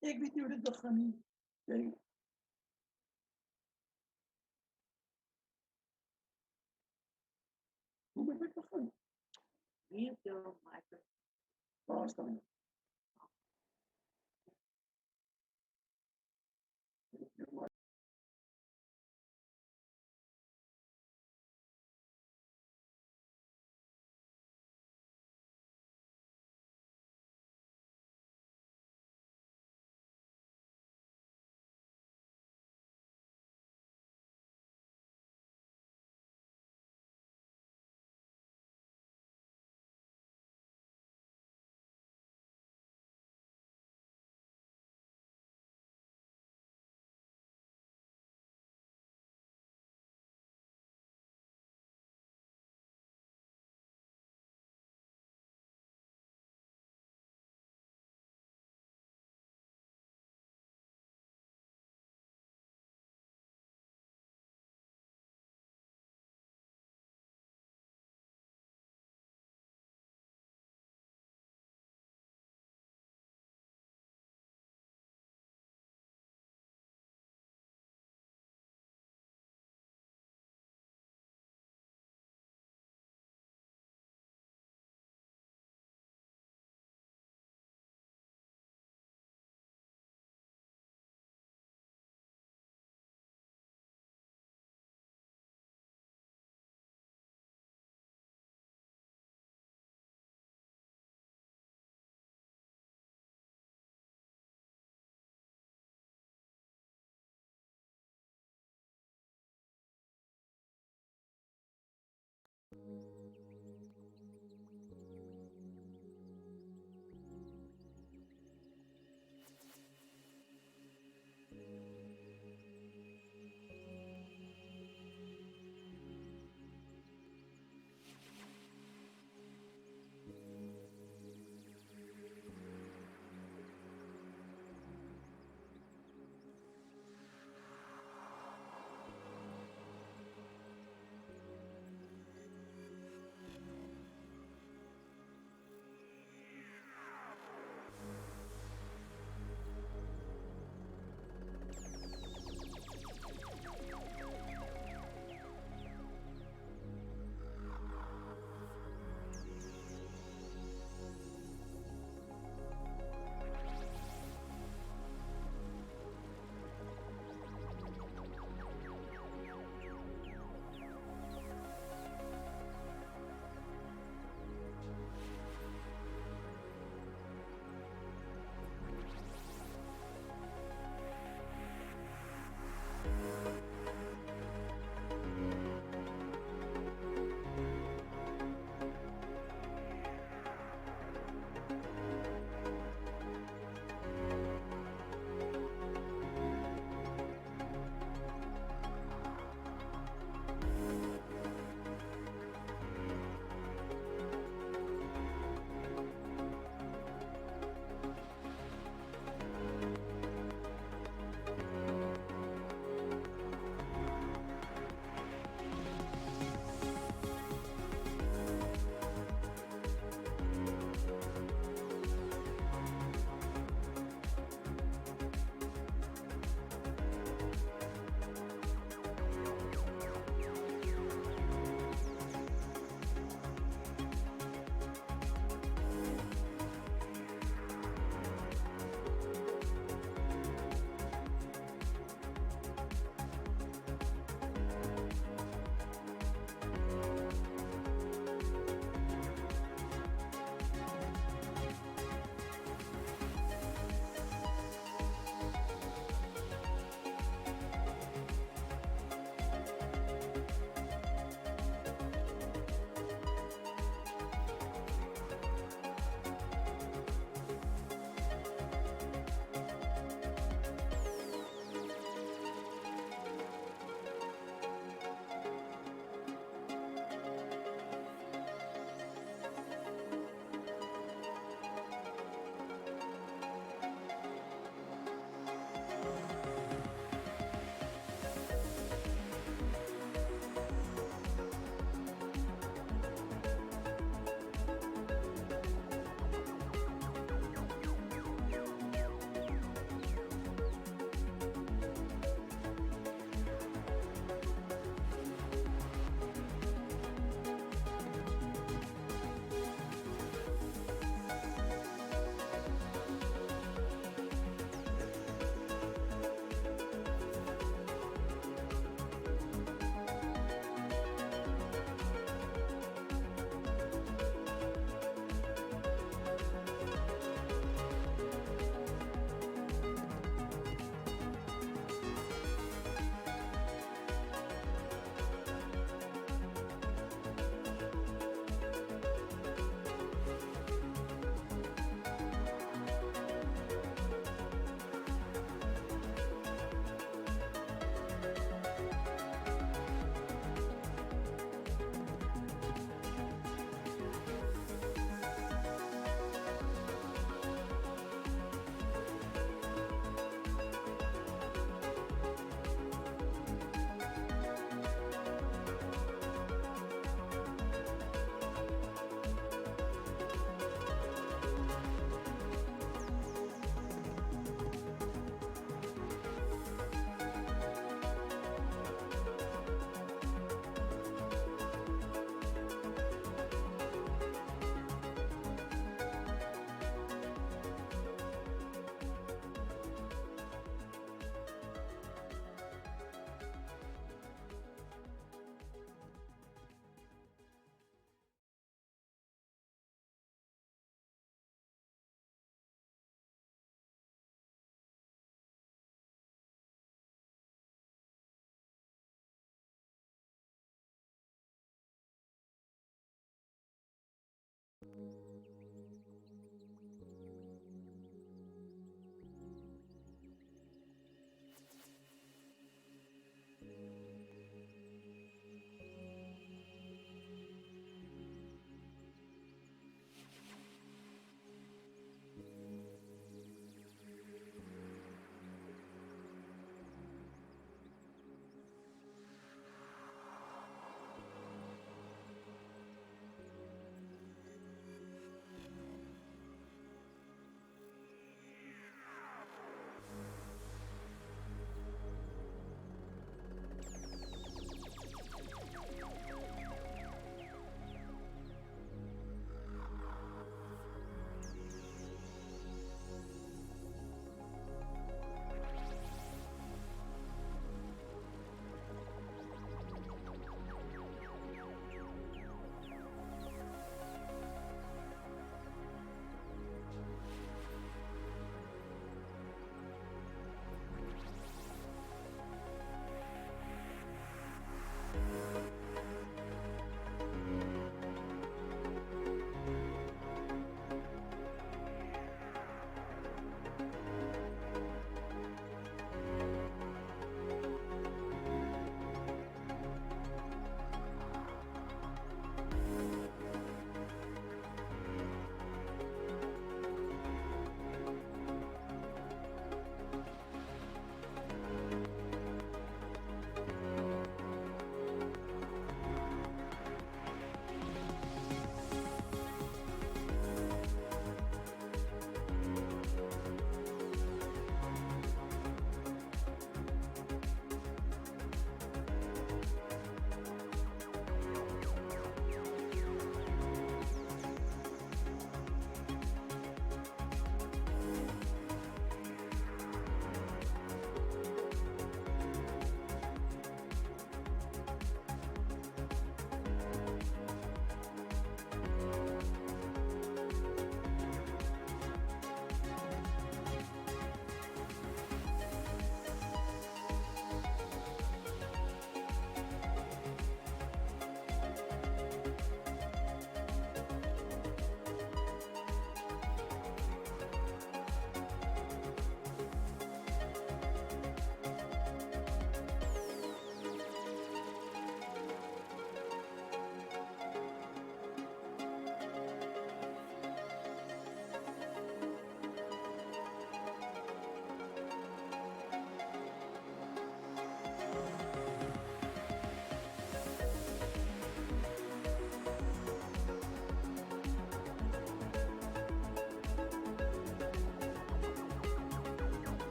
Ik weet niet hoe dit dat gaat niet. Kijk, hoe ben ik dat gaan? Hier veel maken. Waar is dan?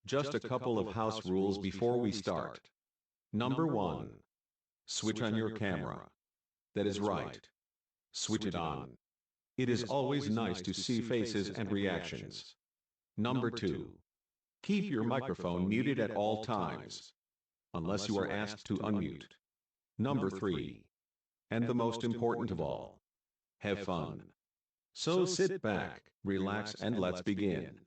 Just a couple of house rules before we start. Number 1. Switch on your camera. That is right. Switch it on. It is always nice to see faces and reactions. Number 2. Keep your microphone muted at all times, unless you are asked to unmute. Number 3. And the most important of all, have fun. So sit back, relax, and let's begin.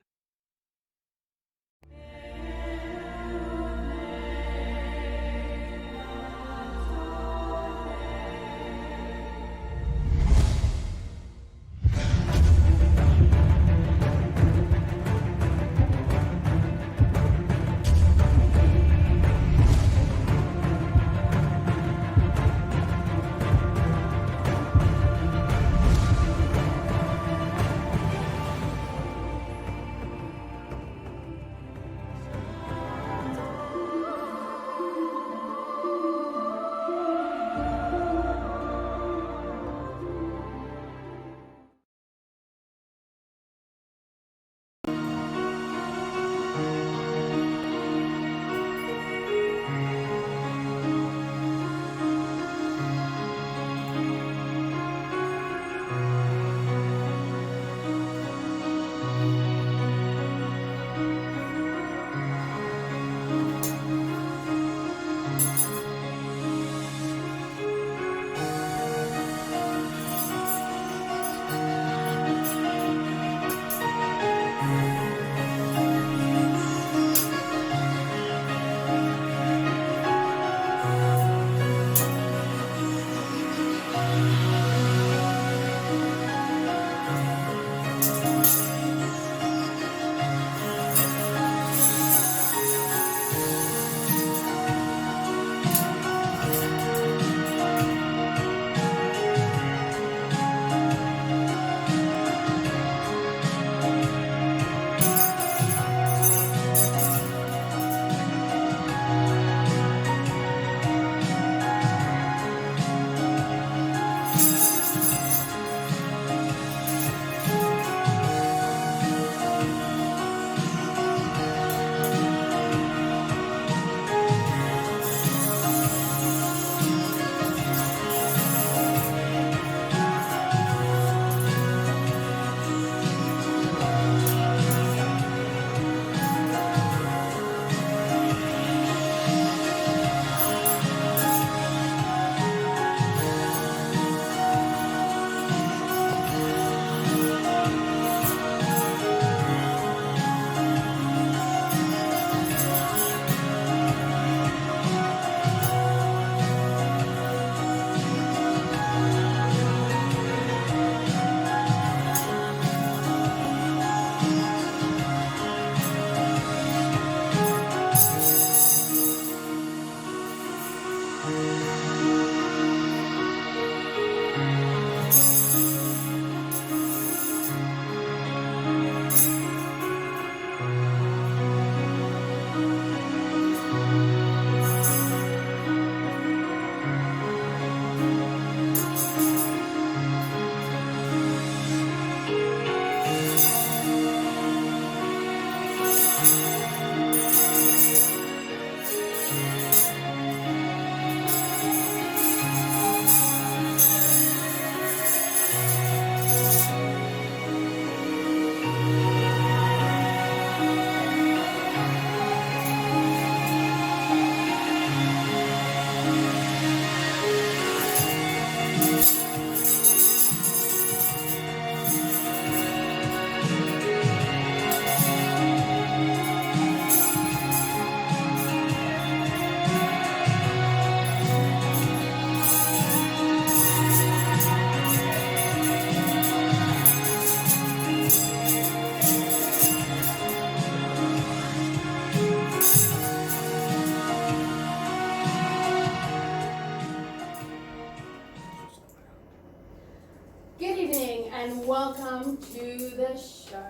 Welcome to the show.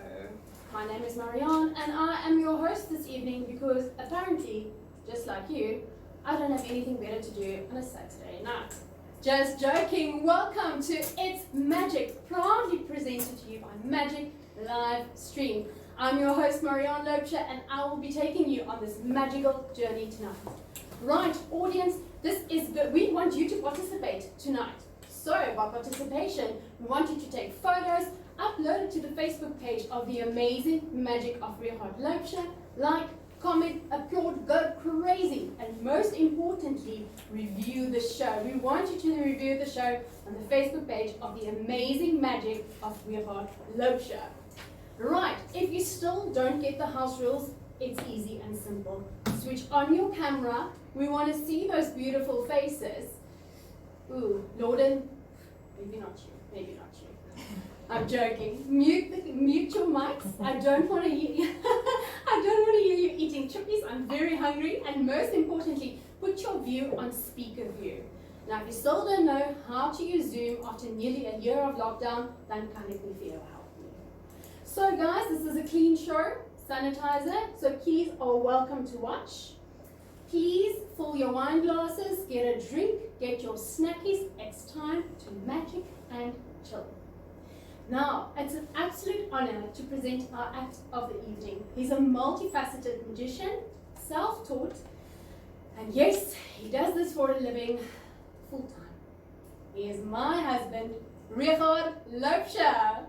My name is Marianne and I am your host this evening because apparently, just like you, I don't have anything better to do on a Saturday night. Just joking. Welcome to It's Magic, proudly presented to you by Magic Live Stream. I'm your host, Laubscher, and I will be taking you on this magical journey tonight. Right, audience, this is good. We want you to participate tonight. So, by participation, we want you to take photos, upload it to the Facebook page of the amazing magic of Regardt Laubscher, like, comment, applaud, go crazy, and most importantly, review the show. We want you to review the show on the Facebook page of the amazing magic of Regardt Laubscher. Right, if you still don't get the house rules, it's easy and simple. Switch on your camera. We want to see those beautiful faces. Ooh, Lorden, maybe not you, maybe not you. I'm joking. Mute your mics. I don't want to hear I don't want to hear you eating chippies. I'm very hungry. And most importantly, put your view on speaker view. Now, if you still don't know how to use Zoom after nearly a year of lockdown, then kan ek nie vir jou help nie. So guys, this is a clean show, sanitizer, so kids are welcome to watch. Please fill your wine glasses, get a drink, get your snackies. It's time to magic and chill. Now, it's an absolute honor to present our act of the evening. He's a multifaceted magician, self-taught, and yes, he does this for a living full-time. He is my husband, Regardt Laubscher.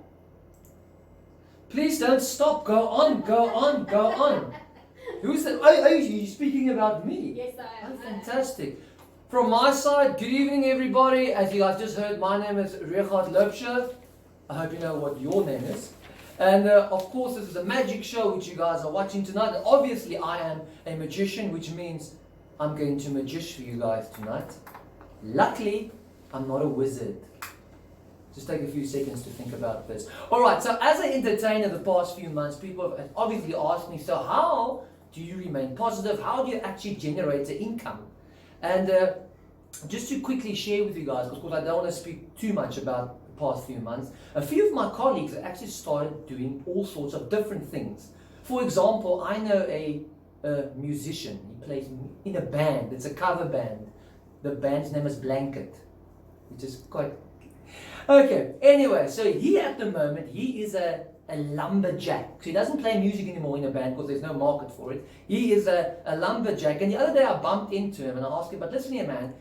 Please don't stop. Go on, go on, go on. Who's that? Oh, you're speaking about me. Yes, I am. Oh, fantastic. From my side, good evening, everybody. As you guys just heard, my name is Regardt Laubscher. I hope you know what your name is. And of course, this is a magic show which you guys are watching tonight. And obviously, I am a magician, which means I'm going to magish for you guys tonight. Luckily, I'm not a wizard. Just take a few seconds to think about this. Alright, so as an entertainer the past few months, people have obviously asked me, so how do you remain positive? How do you actually generate the income? And just to quickly share with you guys, of course I don't want to speak too much about the past few months, a few of my colleagues have actually started doing all sorts of different things. For example, I know a musician, he plays in a band, it's a cover band. The band's name is Blanket, which is quite... Okay, anyway, so he at the moment, he is a lumberjack. So he doesn't play music anymore in a band because there's no market for it. He is a lumberjack. And the other day I bumped into him and I asked him, but listen here man,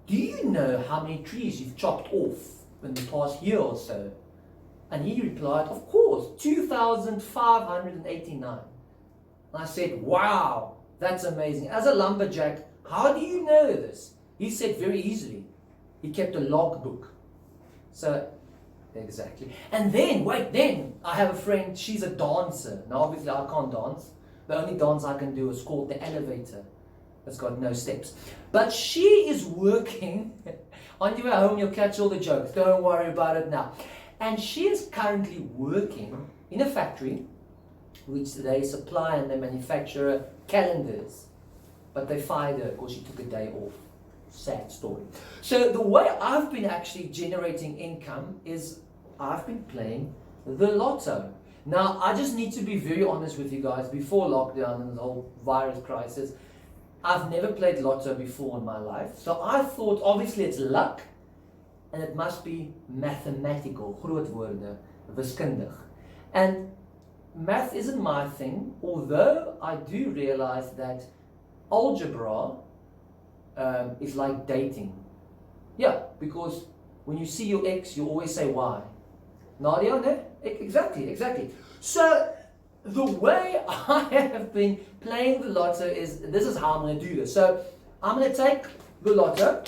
do you know how many trees you've chopped off in the past year or so? And he replied, of course, 2,589. And I said, wow, that's amazing. As a lumberjack, how do you know this? He said very easily. He kept a logbook. So, exactly. And then, I have a friend, she's a dancer. Now, obviously, I can't dance. The only dance I can do is called the elevator. It's got no steps. But she is working. On your way home, you'll catch all the jokes. Don't worry about it now. And she is currently working in a factory, which they supply and they manufacture calendars. But they fired her because she took a day off. Sad story. So the way I've been actually generating income is I've been playing the lotto. Now I just need to be very honest with you guys, before lockdown and the whole virus crisis, I've never played lotto before in my life. So I thought obviously it's luck and it must be mathematical, groot woorde, wiskundig. And math isn't my thing, although I do realize that algebra is like dating. Yeah, because when you see your ex, you always say why. Nadia, no? Exactly. So the way I have been playing the lotto is, this is how I'm going to do this. So I'm going to take the lotto.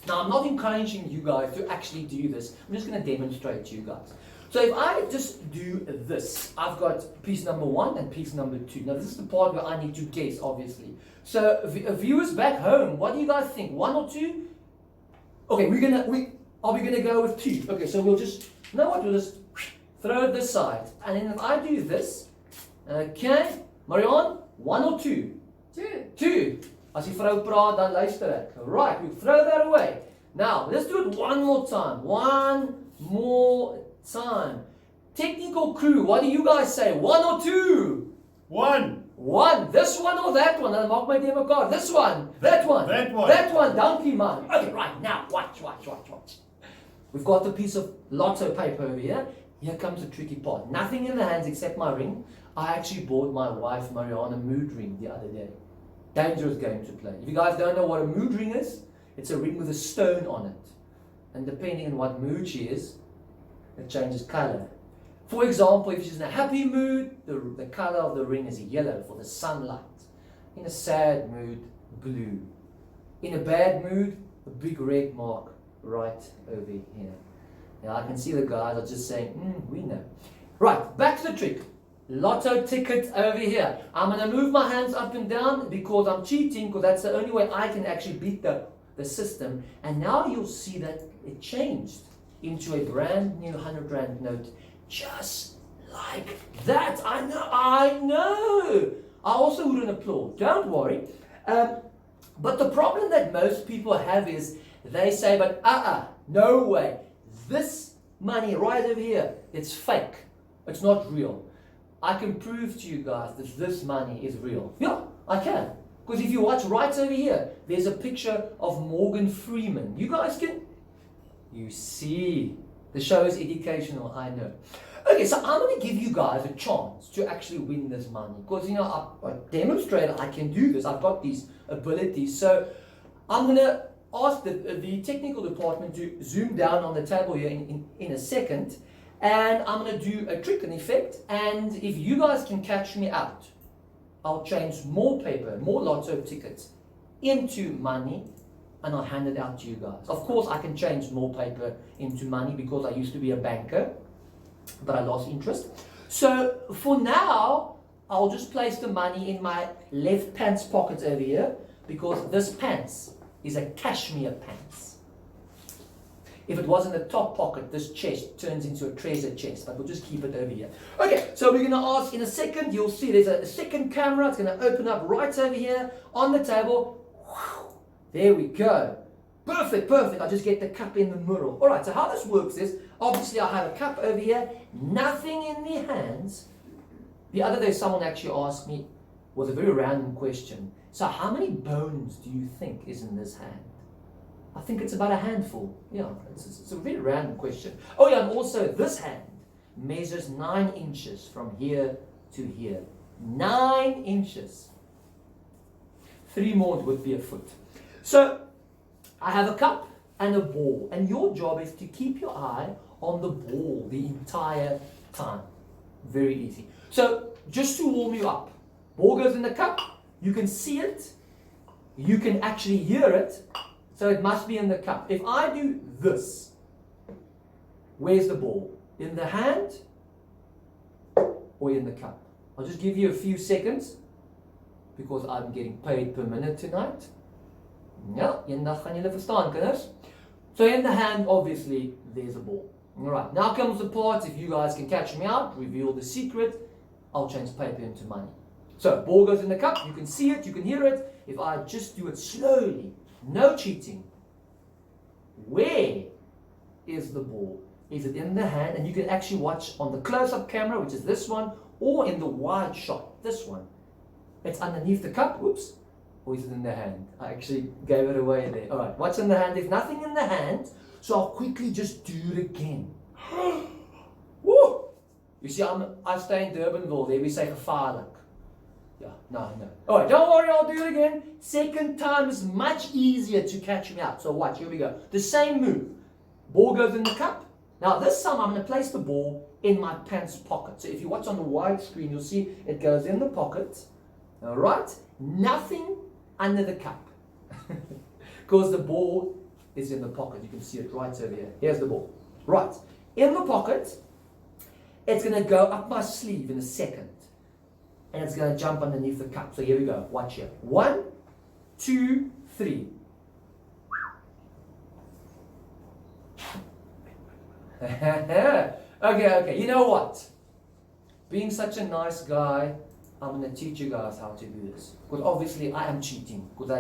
Now I'm not encouraging you guys to actually do this. I'm just going to demonstrate to you guys. So if I just do this, I've got piece number 1 and piece number 2. Now this is the part where I need to guess, obviously. So viewers back home, what do you guys think? 1 or 2? Okay, are we gonna go with 2? Okay, so we'll just, you know what? We'll just throw it this side, and then if I do this, okay, Marianne, 1 or 2? 2. As die vrou praat, dan luister ek. Right, we throw that away. Now let's do it one more time. One more time. Technical crew, what do you guys say? 1 or 2? 1. This one or that one? Dan maak my demo card. This one. That one. That one. Donkey man. Okay, right now. Watch. We've got a piece of lotto paper over here. Here comes the tricky part. Nothing in the hands except my ring. I actually bought my wife Marianne a mood ring the other day. Dangerous game to play. If you guys don't know what a mood ring is, it's a ring with a stone on it. And depending on what mood she is, it changes color. For example, if she's in a happy mood, the color of the ring is yellow for the sunlight. In a sad mood, blue. In a bad mood, a big red mark right over here. Now I can see the guys are just saying, we know. Right, back to the trick. Lotto ticket over here. I'm going to move my hands up and down because I'm cheating, because that's the only way I can actually beat the system. And now you'll see that it changed into a brand new 100 Rand note, just like that. I know. I also wouldn't applaud. Don't worry. But the problem that most people have is they say, but no way. This money right over here, it's fake. It's not real. I can prove to you guys that this money is real. Yeah, I can. Because if you watch right over here, there's a picture of Morgan Freeman. You guys can... You see. The show is educational, I know. Okay, so I'm going to give you guys a chance to actually win this money. Because, I demonstrated I can do this. I've got these abilities. So I'm going to ask the technical department to zoom down on the table here in a second. And I'm going to do a trick, an effect. And if you guys can catch me out, I'll change more paper, more lotto tickets into money, and I'll hand it out to you guys. Of course, I can change more paper into money because I used to be a banker, but I lost interest. So for now, I'll just place the money in my left pants pocket over here, because this pants is a cashmere pants. If it was in the top pocket, this chest turns into a treasure chest, but we'll just keep it over here. Okay, so we're going to ask in a second. You'll see there's a second camera. It's going to open up right over here on the table. There we go. Perfect. I just get the cup in the middle. All right, so how this works is, obviously I have a cup over here, nothing in the hands. The other day someone actually asked me, was a very random question. So how many bones do you think is in this hand? I think it's about a handful. Yeah, it's a very random question. Oh yeah, and also this hand measures 9 inches from here to here. 9 inches. 3 more would be a foot. So I have a cup and a ball, and your job is to keep your eye on the ball the entire time. Very easy. So just to warm you up, ball goes in the cup, you can see it, you can actually hear it, so it must be in the cup. If I do this, where's the ball? In the hand or in the cup? I'll just give you a few seconds because I'm getting paid per minute tonight. Ja, eendag gaan julle verstaan, kinders. So in the hand, obviously, there's a ball. Alright, now comes the part, if you guys can catch me out, reveal the secret, I'll change paper into money. So, ball goes in the cup, you can see it, you can hear it. If I just do it slowly, no cheating, where is the ball? Is it in the hand? And you can actually watch on the close-up camera, which is this one, or in the wide shot, this one. It's underneath the cup, whoops. Or is it in the hand? I actually gave it away there. Alright, what's in the hand? There's nothing in the hand, so I'll quickly just do it again. Woo! You see, I stay in Durbanville, there we say gevaarlik. Yeah, no. Alright, don't worry, I'll do it again. Second time is much easier to catch me out. So watch, here we go. The same move. Ball goes in the cup. Now this time I'm going to place the ball in my pants pocket. So if you watch on the wide screen, you'll see it goes in the pocket. Alright? Nothing under the cup. Because the ball is in the pocket. You can see it right over here. Here's the ball. Right. In the pocket, it's going to go up my sleeve in a second. And it's going to jump underneath the cup. So here we go. Watch here. 1, 2, 3. Okay. You know what? Being such a nice guy, I'm going to teach you guys how to do this. Because obviously I am cheating. Because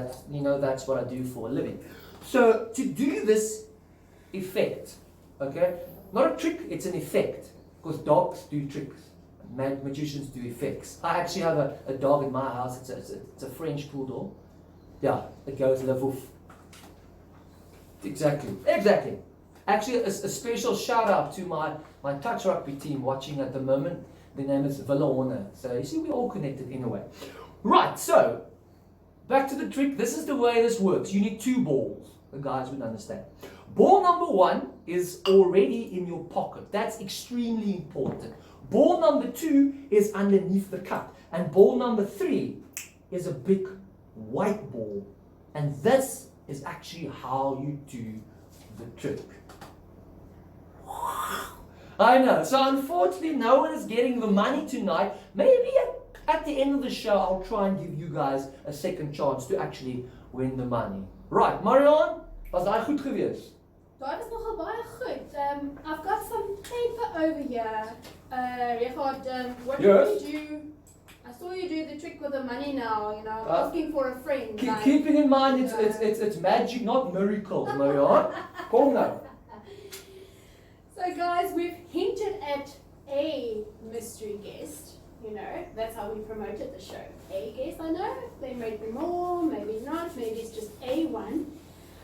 that's what I do for a living. So to do this effect, okay? Not a trick, it's an effect. Because dogs do tricks. Magicians do effects. I actually have a dog in my house. It's a French poodle. Yeah, it goes la woof. Exactly. Actually, a special shout out to my touch rugby team watching at the moment. The name is Villa Horner. So you see, we're all connected in a way. Right, so back to the trick. This is the way this works. You need 2 balls. The guys would understand. Ball number 1 is already in your pocket. That's extremely important. Ball number 2 is underneath the cup. And ball number 3 is a big white ball. And this is actually how you do the trick. I know. So unfortunately, no one is getting the money tonight. Maybe at the end of the show, I'll try and give you guys a second chance to actually win the money. Right, Marion, was daai goed geweest? Daai was nogal baie goed. I've got some paper over here. Regardt, what Yes? did you do? I saw you do the trick with the money now, you know, asking for a friend. Keeping in mind, it's magic, not miracles, Marion. Kom nou. So guys, we've hinted at a mystery guest. You know, that's how we promoted the show. A guest, I know. There may be more, maybe not, maybe it's just a one.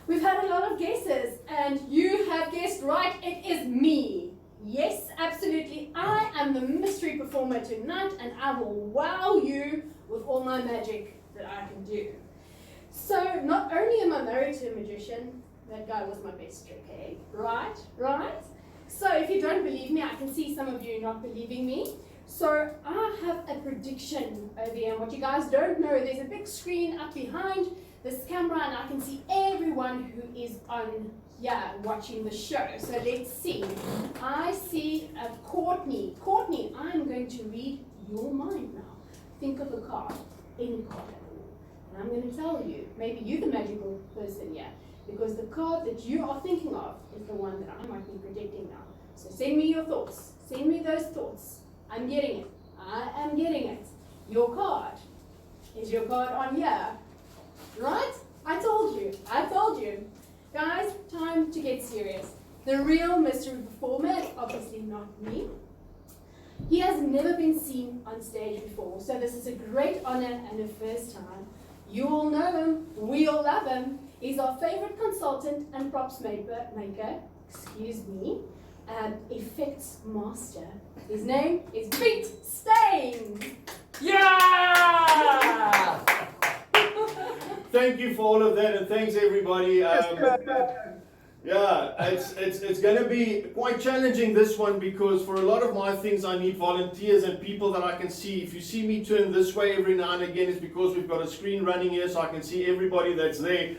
We've had a lot of guesses, and you have guessed right, it is me. Yes, absolutely. I am the mystery performer tonight, and I will wow you with all my magic that I can do. So, not only am I married to a magician, that guy was my best trick, eh? Right? So, if you don't believe me, I can see some of you not believing me. So, I have a prediction over here, and what you guys don't know, there's a big screen up behind this camera, and I can see everyone who is on watching the show. So let's see. I see Courtney. Courtney, I'm going to read your mind now. Think of a card, any card at all. And I'm going to tell you, maybe you're the magical person here, because the card that you are thinking of is the one that I might be predicting now. So send me your thoughts. Send me those thoughts. I'm getting it. I am getting it. Your card. Is your card on here? Right? I told you. Guys, time to get serious. The real mystery performer is obviously not me. He has never been seen on stage before, so this is a great honor and a first time. You all know him, we all love him. He's our favorite consultant and props maker, effects master. His name is Pete Stain. Yeah! Thank you for all of that, and thanks everybody. It's going to be quite challenging, this one, because for a lot of my things I need volunteers and people that I can see. If you see me turn this way every now and again, it's because we've got a screen running here, so I can see everybody that's there.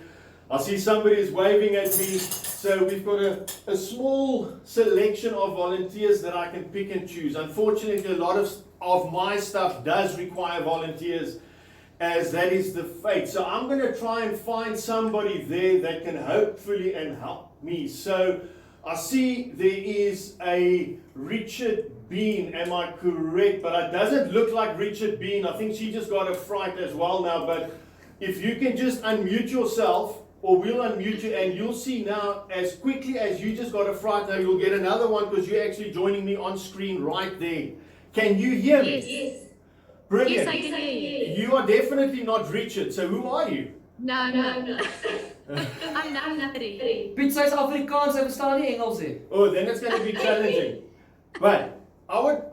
I see somebody is waving at me, so we've got a small selection of volunteers that I can pick and choose. Unfortunately, a lot of my stuff does require volunteers, as that is the fate. So I'm going to try and find somebody there that can hopefully help me. So I see there is a Richard Bean, am I correct? But it doesn't look like Richard Bean. I think she just got a fright as well now. But if you can just unmute yourself, or we'll unmute you, and you'll see now, as quickly as you just got a fright now, you'll get another one, because you're actually joining me on screen right there. Can you hear me? Yes. Brilliant. Yes, I can hear you. You are definitely not Richard, so who are you? No. I'm nobody. Piet sê Afrikaans, hy verstaan nie Engels nie. Oh, then it's going to be challenging. But I would,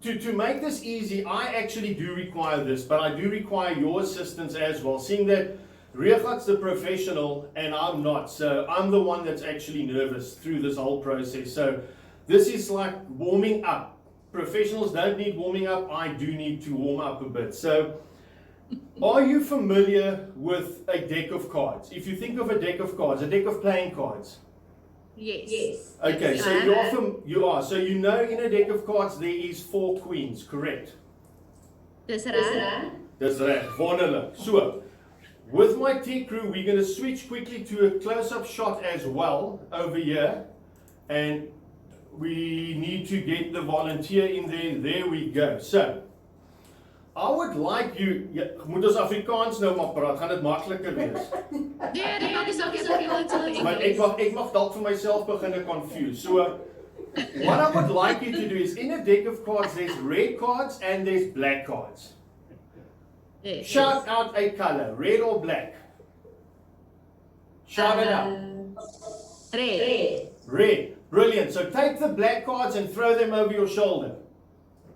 to make this easy, I actually do require this, but I do require your assistance as well, seeing that Regardt's the professional and I'm not, so I'm the one that's actually nervous through this whole process. So this is like warming up. Professionals don't need warming up, I do need to warm up a bit. So, are you familiar with a deck of cards? If you think of a deck of cards, a deck of playing cards. Yes. Okay, so you are. So you know in a deck of cards there is 4 queens, correct? Dis reg. That's right, wonderlik. So, with my tech crew, we're going to switch quickly to a close-up shot as well over here. And we need to get the volunteer in there. There we go. So, I would like you, moet ons Afrikaans nou maar praat, gaan dit makliker wees. Nee, dit is ook Maar ek mag dalk vir myself begin confuse. So, what I would like you to do is, in a deck of cards, there's red cards and there's black cards. Yes. Shout out a color, red or black. Shout it out. Red. Red. Brilliant. So take the black cards and throw them over your shoulder.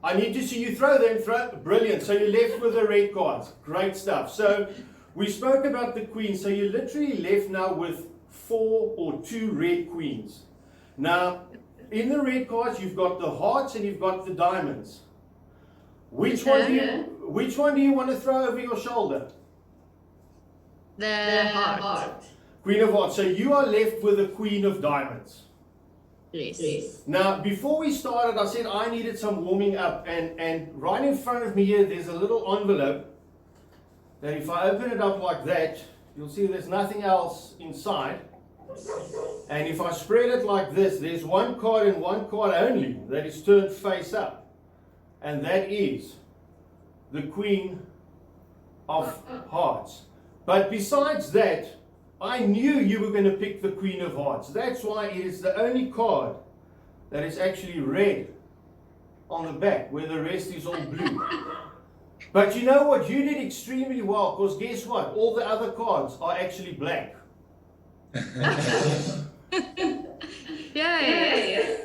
I need to see you throw them. Brilliant. So you're left with the red cards. Great stuff. So we spoke about the queen. So you're literally left now with 4 or 2 red queens. Now, in the red cards, you've got the hearts and you've got the diamonds. Which one do you want to throw over your shoulder? The heart. Queen of hearts. So you are left with a queen of diamonds. Yes. Now, before we started, I said I needed some warming up, and right in front of me here, there's a little envelope that if I open it up like that, you'll see there's nothing else inside. And if I spread it like this, there's one card and one card only that is turned face up, and that is the Queen of Hearts. But besides that, I knew you were going to pick the Queen of Hearts. That's why it is the only card that is actually red on the back, where the rest is all blue. But you know what? You did extremely well, because guess what? All the other cards are actually black. Yay!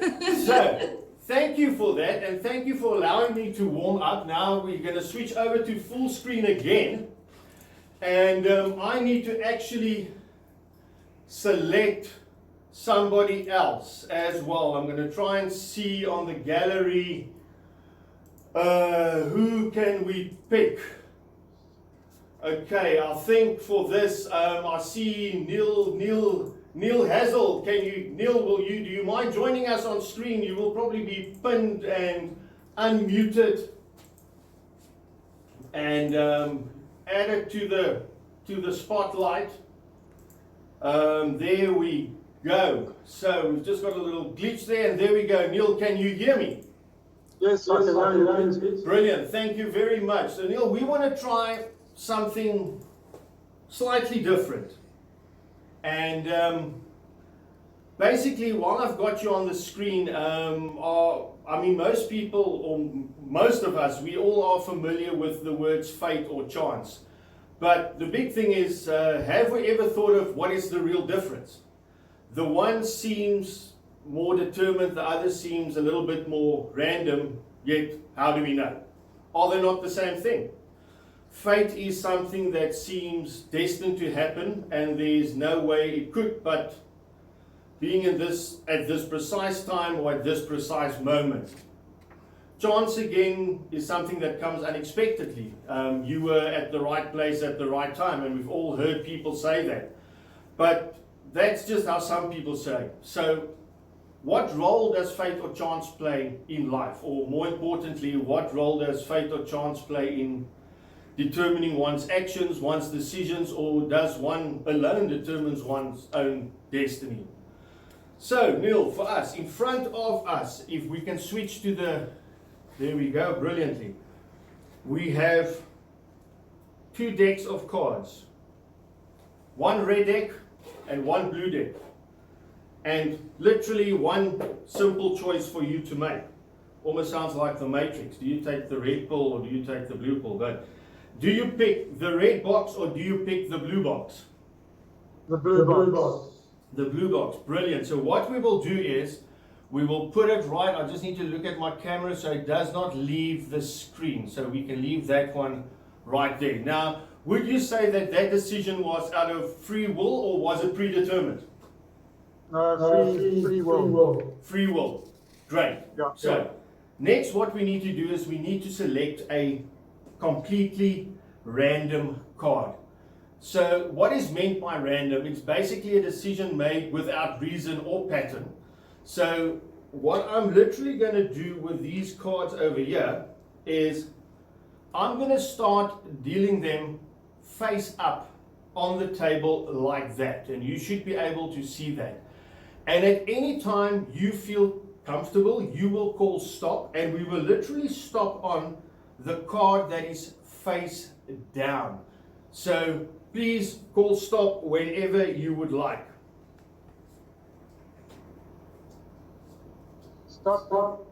So, thank you for that, and thank you for allowing me to warm up. Now we're going to switch over to full screen again. And I need to actually select somebody else as well. I'm going to try and see on the gallery who can we pick. Okay, I think for this I see Neil Hazel. Neil, do you mind joining us on screen? You will probably be pinned and unmuted and added to the spotlight. There we go. So we've just got a little glitch there, and there we go. Neil, can you hear me? Yes, I can hear you. Brilliant. Thank you very much. So Neil, we want to try something slightly different. And basically, while I've got you on the screen, most people, or most of us, we all are familiar with the words fate or chance. But the big thing is, have we ever thought of what is the real difference? The one seems more determined, the other seems a little bit more random, yet how do we know? Are they not the same thing? Fate is something that seems destined to happen, and there's no way it could but being at this precise time or at this precise moment. Chance, again, is something that comes unexpectedly. You were at the right place at the right time, and we've all heard people say that. But that's just how some people say. So, what role does fate or chance play in life? Or more importantly, what role does fate or chance play in determining one's actions, one's decisions, or does one alone determine one's own destiny? So, Neil, for us, in front of us, if we can switch to there we go, brilliantly. We have 2 decks of cards. One red deck and one blue deck. And literally one simple choice for you to make. Almost sounds like the Matrix. Do you take the red pill or do you take the blue pill? But do you pick the red box or do you pick the blue box? The blue box. The blue box, brilliant. So what we will do is, we will put it right. I just need to look at my camera so it does not leave the screen. So we can leave that one right there. Now, would you say that that decision was out of free will or was it predetermined? Free will. Free will. Great. Yeah. So, next what we need to do is we need to select a completely random card. So, what is meant by random? It's basically a decision made without reason or pattern. So what I'm literally going to do with these cards over here is I'm going to start dealing them face up on the table like that, and you should be able to see that. And at any time you feel comfortable, you will call stop, and we will literally stop on the card that is face down. So please call stop whenever you would like. Stop.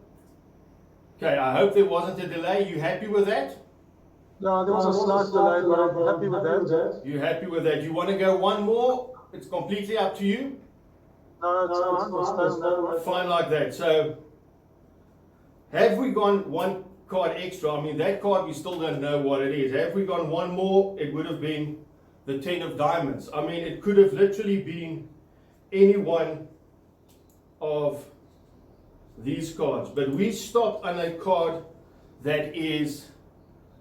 Okay, I hope there wasn't a delay. You happy with that? No, there was a slight delay, but I'm happy with that. You happy with that? You want to go one more? It's completely up to you. No, it's fine. We'll stay on that way. Fine like that. So, have we gone one card extra, I mean, that card we still don't know what it is. Have we gone one more, it would have been the 10 of diamonds. I mean, it could have literally been any one of these cards. But we stopped on a card that is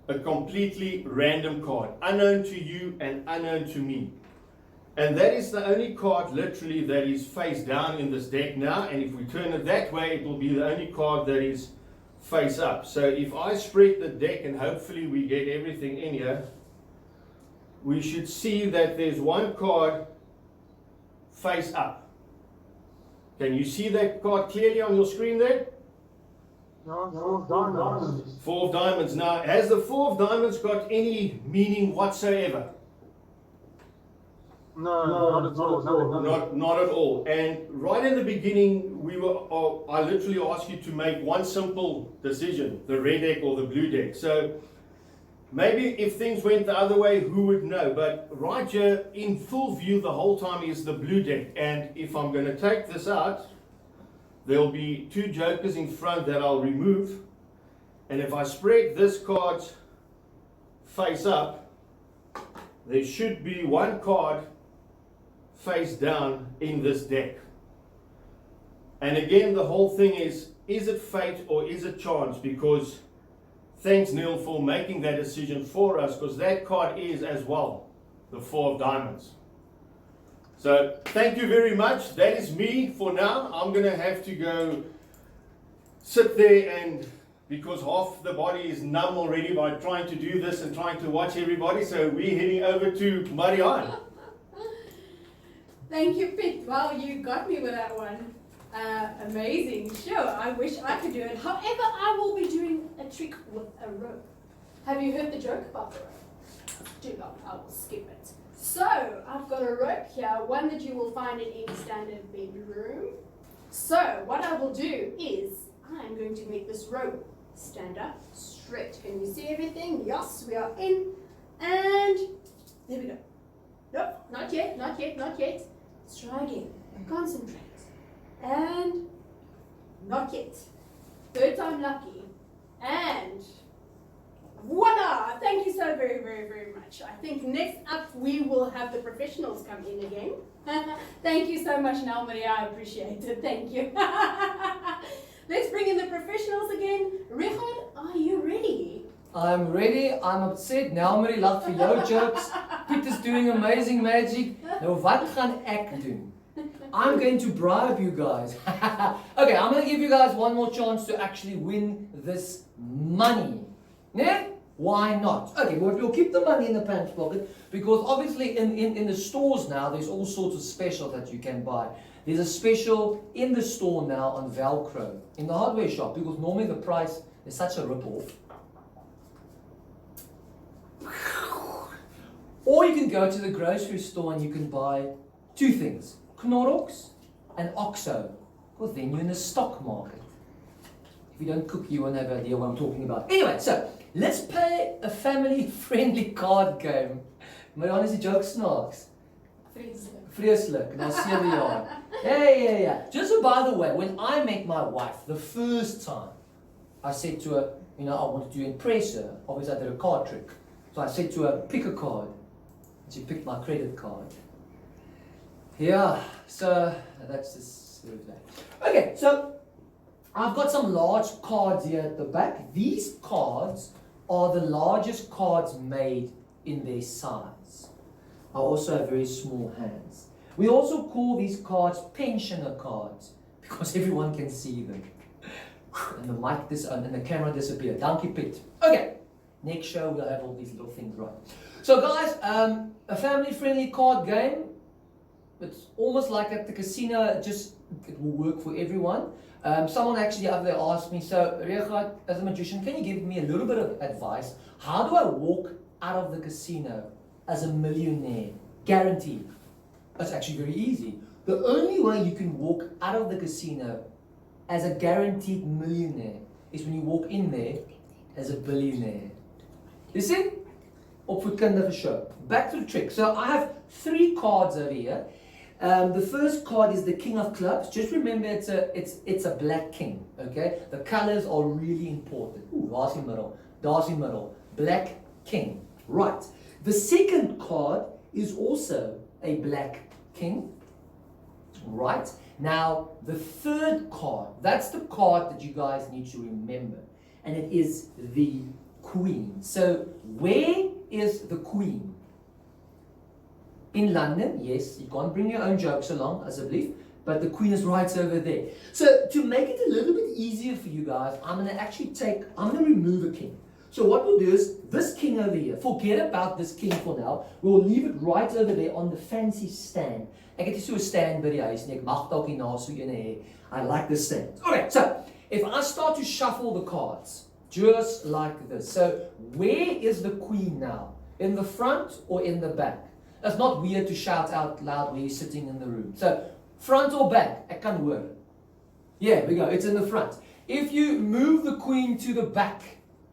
a completely random card, unknown to you and unknown to me. And that is the only card literally that is face down in this deck now. And if we turn it that way, it will be the only card that is face up. So if I spread the deck and hopefully we get everything in here, we should see that there's one card face up. Can you see that card clearly on your screen there? No, 4 of diamonds. 4 of diamonds. Now, has the 4 of diamonds got any meaning whatsoever? No, not at all. Not at all. And right in the beginning, I literally asked you to make one simple decision, the red deck or the blue deck. So maybe if things went the other way, who would know? But right here in full view the whole time is the blue deck. And if I'm going to take this out, there'll be 2 jokers in front that I'll remove. And if I spread this card face up, there should be one card face down in this deck. And again, the whole thing is it fate or is it chance? Because thanks Neil for making that decision for us, because that card is as well the 4 of diamonds. So thank you very much. That is me for now. I'm going to have to go sit there, and because half the body is numb already by trying to do this and trying to watch everybody, so we're heading over to Marianne. Thank you, Pete. Wow, you got me with that one. Amazing. Sure, I wish I could do it. However, I will be doing a trick with a rope. Have you heard the joke about the rope? Do not, I will skip it. So, I've got a rope here, one that you will find in any standard bedroom. So, what I will do is, I'm going to make this rope stand up straight. Can you see everything? Yes, we are in. And there we go. Nope, not yet, not yet, not yet. Let's try again. Concentrate. And not yet. 3rd time lucky. And voila! Thank you so very, very, very much. I think next up we will have the professionals come in again. Thank you so much, Maria. I appreciate it. Thank you. Let's bring in the professionals again. Regardt, are you ready? I'm ready, I'm upset. Marie lacht vir jou jokes. Peter's doing amazing magic. Nou wat gaan ek doen? I'm going to bribe you guys. Okay, I'm going to give you guys one more chance to actually win this money. Yeah? Why not? Okay, well, we'll keep the money in the pants pocket, because obviously in the stores now there's all sorts of specials that you can buy. There's a special in the store now on Velcro in the hardware shop, because normally the price is such a rip-off. Or you can go to the grocery store and you can buy 2 things, Knorrox and Oxo, because then you're in the stock market. If you don't cook, you won't have an idea what I'm talking about. Anyway, so let's play a family-friendly card game. Marianne, is die joke snaaks? Vreeslik, na 7 jaar. Yeah. Just so by the way, when I met my wife the first time, I said to her, I wanted to impress her. Obviously I did a card trick. So I said to her, pick a card. And she picked my credit card. Yeah, so that's the sort of that. Okay, so I've got some large cards here at the back. These cards are the largest cards made in their size. I also have very small hands. We also call these cards pensioner cards, because everyone can see them. And the mic and the camera disappeared. Dankie Piet. Okay, next show we'll have all these little things right. So guys, a family-friendly card game. It's almost like at the casino, it will work for everyone. Someone actually up there asked me, so Regardt, as a magician, can you give me a little bit of advice? How do I walk out of the casino as a millionaire? Guaranteed. That's actually very easy. The only way you can walk out of the casino as a guaranteed millionaire is when you walk in there as a billionaire. You see? Opvoedkundige show. Back to the trick. So I have 3 cards over here. The first card is the King of Clubs. Just remember it's a black king. Okay? The colors are really important. Ooh, daar's die middel. Daar's die middel. Black king. Right. The second card is also a black king. Right. Now, the third card, that's the card that you guys need to remember. And it is the Queen. So, where is the Queen? In London, yes, you can't bring your own jokes along, as I believe, but the Queen is right over there. So, to make it a little bit easier for you guys, I'm going to remove a king. So what we'll do is, this king over here, forget about this king for now, we'll leave it right over there on the fancy stand. Ek het nie so 'n stand by die huis nie, ek mag dalk nie na so een hê. I like this stand. Okay, so, if I start to shuffle the cards, just like this. So, where is the Queen now? In the front or in the back? It's not weird to shout out loud where you're sitting in the room. So, front or back? Ek kan hoor. Yeah, we go. It's in the front. If you move the Queen to the back,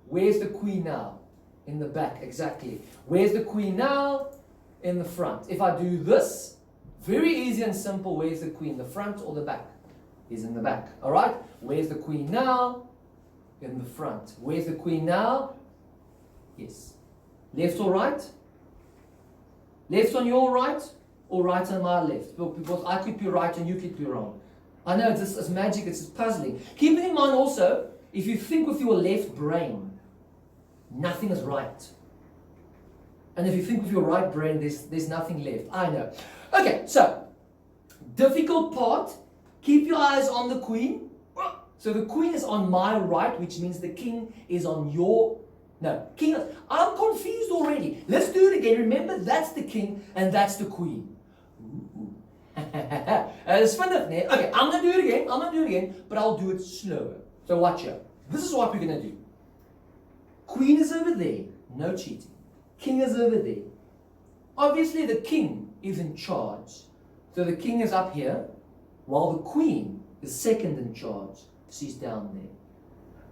where's the Queen now? In the back, exactly. Where's the Queen now? In the front. If I do this, very easy and simple, where's the Queen? The front or the back? Is in the back. Alright? Where's the Queen now? In the front. Where's the Queen now? Yes. Left or right? Left on your right or right on my left? Because I could be right and you could be wrong. I know it's magic, it's puzzling. Keep in mind also, if you think with your left brain, nothing is right. And if you think with your right brain, there's nothing left. I know. Okay, so, difficult part, keep your eyes on the Queen. So the Queen is on my right, which means the King is on your... No, King... I'm confused already. Let's do it again. Remember, that's the King and that's the Queen. It's funny, né? Okay, I'm going to do it again. But I'll do it slower. So watch here. This is what we're going to do. Queen is over there. No cheating. King is over there. Obviously, the King is in charge. So the King is up here, while the Queen is second in charge. She's down there.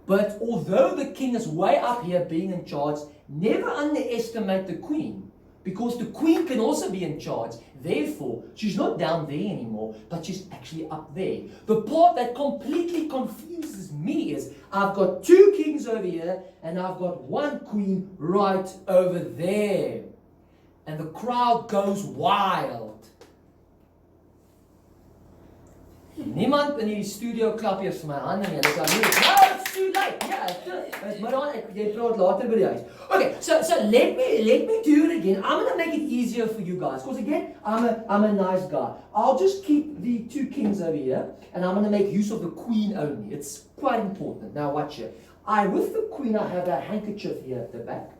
But although the King is way up here being in charge, never underestimate the Queen. Because the Queen can also be in charge. Therefore, she's not down there anymore, but she's actually up there. The part that completely confuses me is, I've got two kings over here, and I've got one queen right over there. And the crowd goes wild. Niemand in die studio klap eers vir my hande nie. Hulle sê, no, it's too late. Yeah, maar dan jy praat later by die huis. Okay, so let me do it again. I'm going to make it easier for you guys. Because again, I'm a nice guy. I'll just keep the two kings over here, and I'm going to make use of the Queen only. It's quite important. Now watch it. With the Queen, I have a handkerchief here at the back.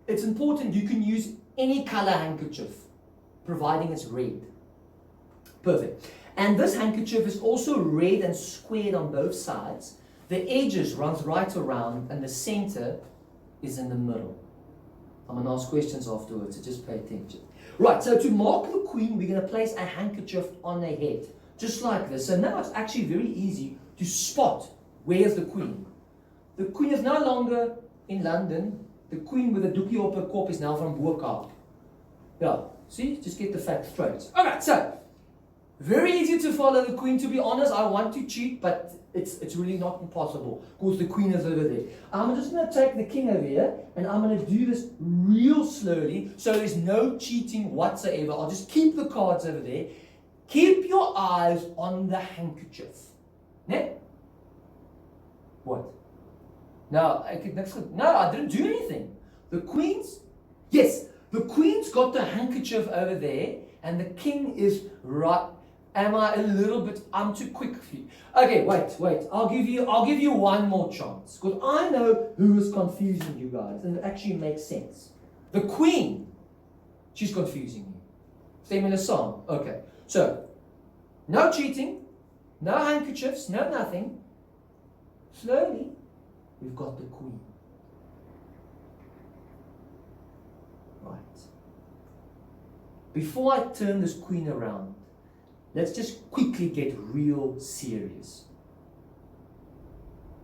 It's important you can use any color handkerchief, providing it's red. Perfect. And this handkerchief is also red and squared on both sides. The edges runs right around, and the center is in the middle. I'm going to ask questions afterwards, so just pay attention. Right, so to mark the Queen, we're going to place a handkerchief on her head, just like this. So now it's actually very easy to spot where's the Queen. The Queen is no longer in London. The Queen with a doekie op her kop is now from Boerkaap. Yeah, see, just get the facts straight. Okay, so very easy to follow the Queen. To be honest, I want to cheat, but it's really not impossible because the Queen is over there. I'm just going to take the King over here, and I'm going to do this real slowly, so there's no cheating whatsoever. I'll just keep the cards over there. Keep your eyes on the handkerchief. Ne? What? No, I didn't do anything. The Queen's... Yes, the Queen's got the handkerchief over there, and the King is right... Am I a little bit... I'm too quick for you. Okay, wait. I'll give you one more chance. Because I know who is confusing you guys. And it actually makes sense. The Queen. She's confusing you. Same in a song. Okay. So, no cheating. No handkerchiefs. No nothing. Slowly, we've got the Queen. Right. Before I turn this Queen around, let's just quickly get real serious.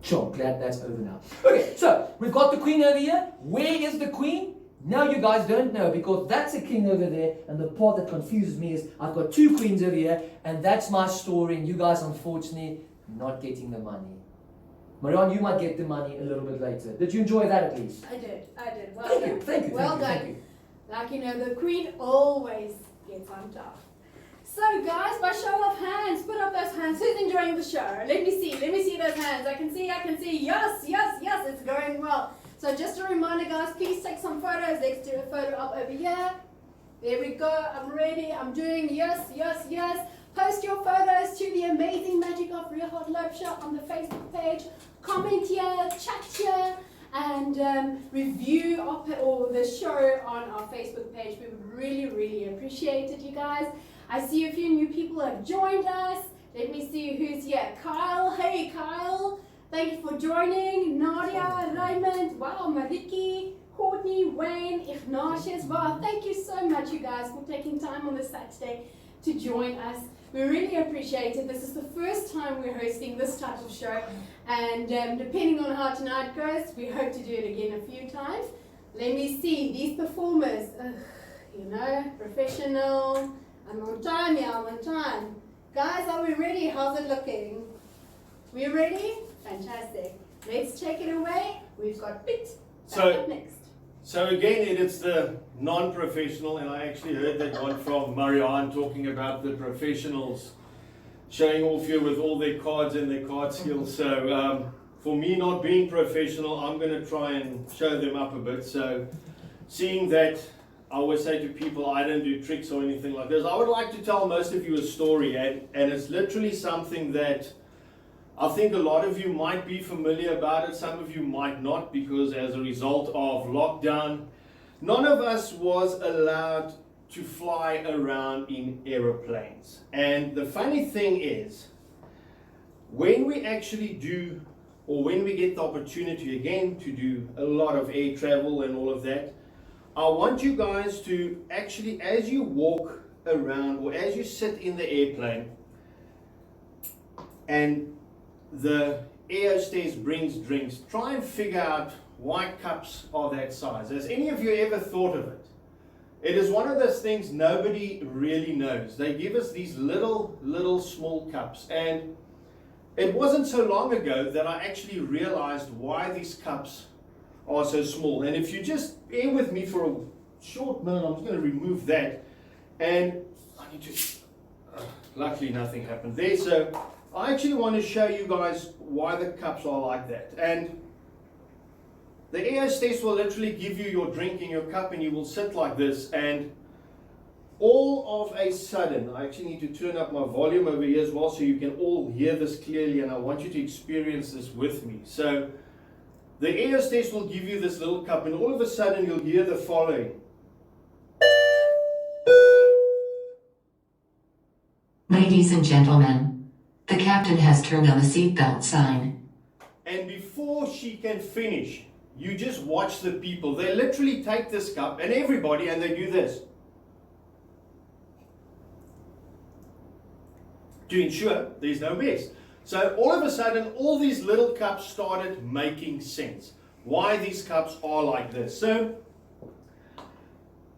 Sure, glad that's over now. Okay, so we've got the Queen over here. Where is the Queen? Now you guys don't know because that's a king over there, and the part that confuses me is I've got two queens over here, and that's my story, and you guys unfortunately not getting the money. Marianne, you might get the money a little bit later. Did you enjoy that at least? I did. Well Thank done. you, thank you, Well thank done. you. Like, you know, the queen always gets on top. So guys, by show of hands, put up those hands. Who's enjoying the show? Let me see those hands. I can see. Yes, it's going well. So just a reminder guys, please take some photos. Let's do a photo up over here. There we go, I'm ready, I'm doing yes. Post your photos to the amazing magic of Regardt Laubscher on the Facebook page. Comment here, chat here, and review or the show on our Facebook page. We would really appreciate it, you guys. I see a few new people have joined us. Let me see who's here. Kyle, hey Kyle. Thank you for joining. Nadia, Raymond, wow, Mariki, Courtney, Wayne, Ignatius. Wow, thank you so much, you guys, for taking time on this Saturday to join us. We really appreciate it. This is the first time we're hosting this type of show, and depending on how tonight goes, we hope to do it again a few times. Let me see these performers. You know, professional. I'm on time, yeah, I'm on time. Guys, are we ready? How's it looking? We ready? Fantastic. Let's take it away. We've got Pete up next. So again, it's the non-professional, and I actually heard that one from Marianne talking about the professionals showing off here with all their cards and their card skills. So for me not being professional, I'm going to try and show them up a bit. So seeing that, I always say to people, I don't do tricks or anything like this. I would like to tell most of you a story, and it's literally something that I think a lot of you might be familiar about it, some of you might not, because as a result of lockdown, none of us was allowed to fly around in aeroplanes. And the funny thing is, when we actually do, or when we get the opportunity again to do a lot of air travel and all of that, I want you guys to actually, as you walk around or as you sit in the airplane and the air hostess brings drinks, try and figure out why cups are that size. Has any of you ever thought of it? It is one of those things nobody really knows. They give us these little small cups, and it wasn't so long ago that I actually realized why these cups are so small. And if you just bear with me for a short minute, I'm just going to remove that, and I need to, luckily nothing happened there. So I actually want to show you guys why the cups are like that. And the air hostess will literally give you your drink in your cup, and you will sit like this, and all of a sudden, I actually need to turn up my volume over here as well so you can all hear this clearly, and I want you to experience this with me. So the air hostess will give you this little cup, and all of a sudden you'll hear the following. Ladies and gentlemen, the captain has turned on the seatbelt sign. And before she can finish, you just watch the people. They literally take this cup, and everybody, and they do this, to ensure there's no mess. So all of a sudden, all these little cups started making sense. Why these cups are like this. So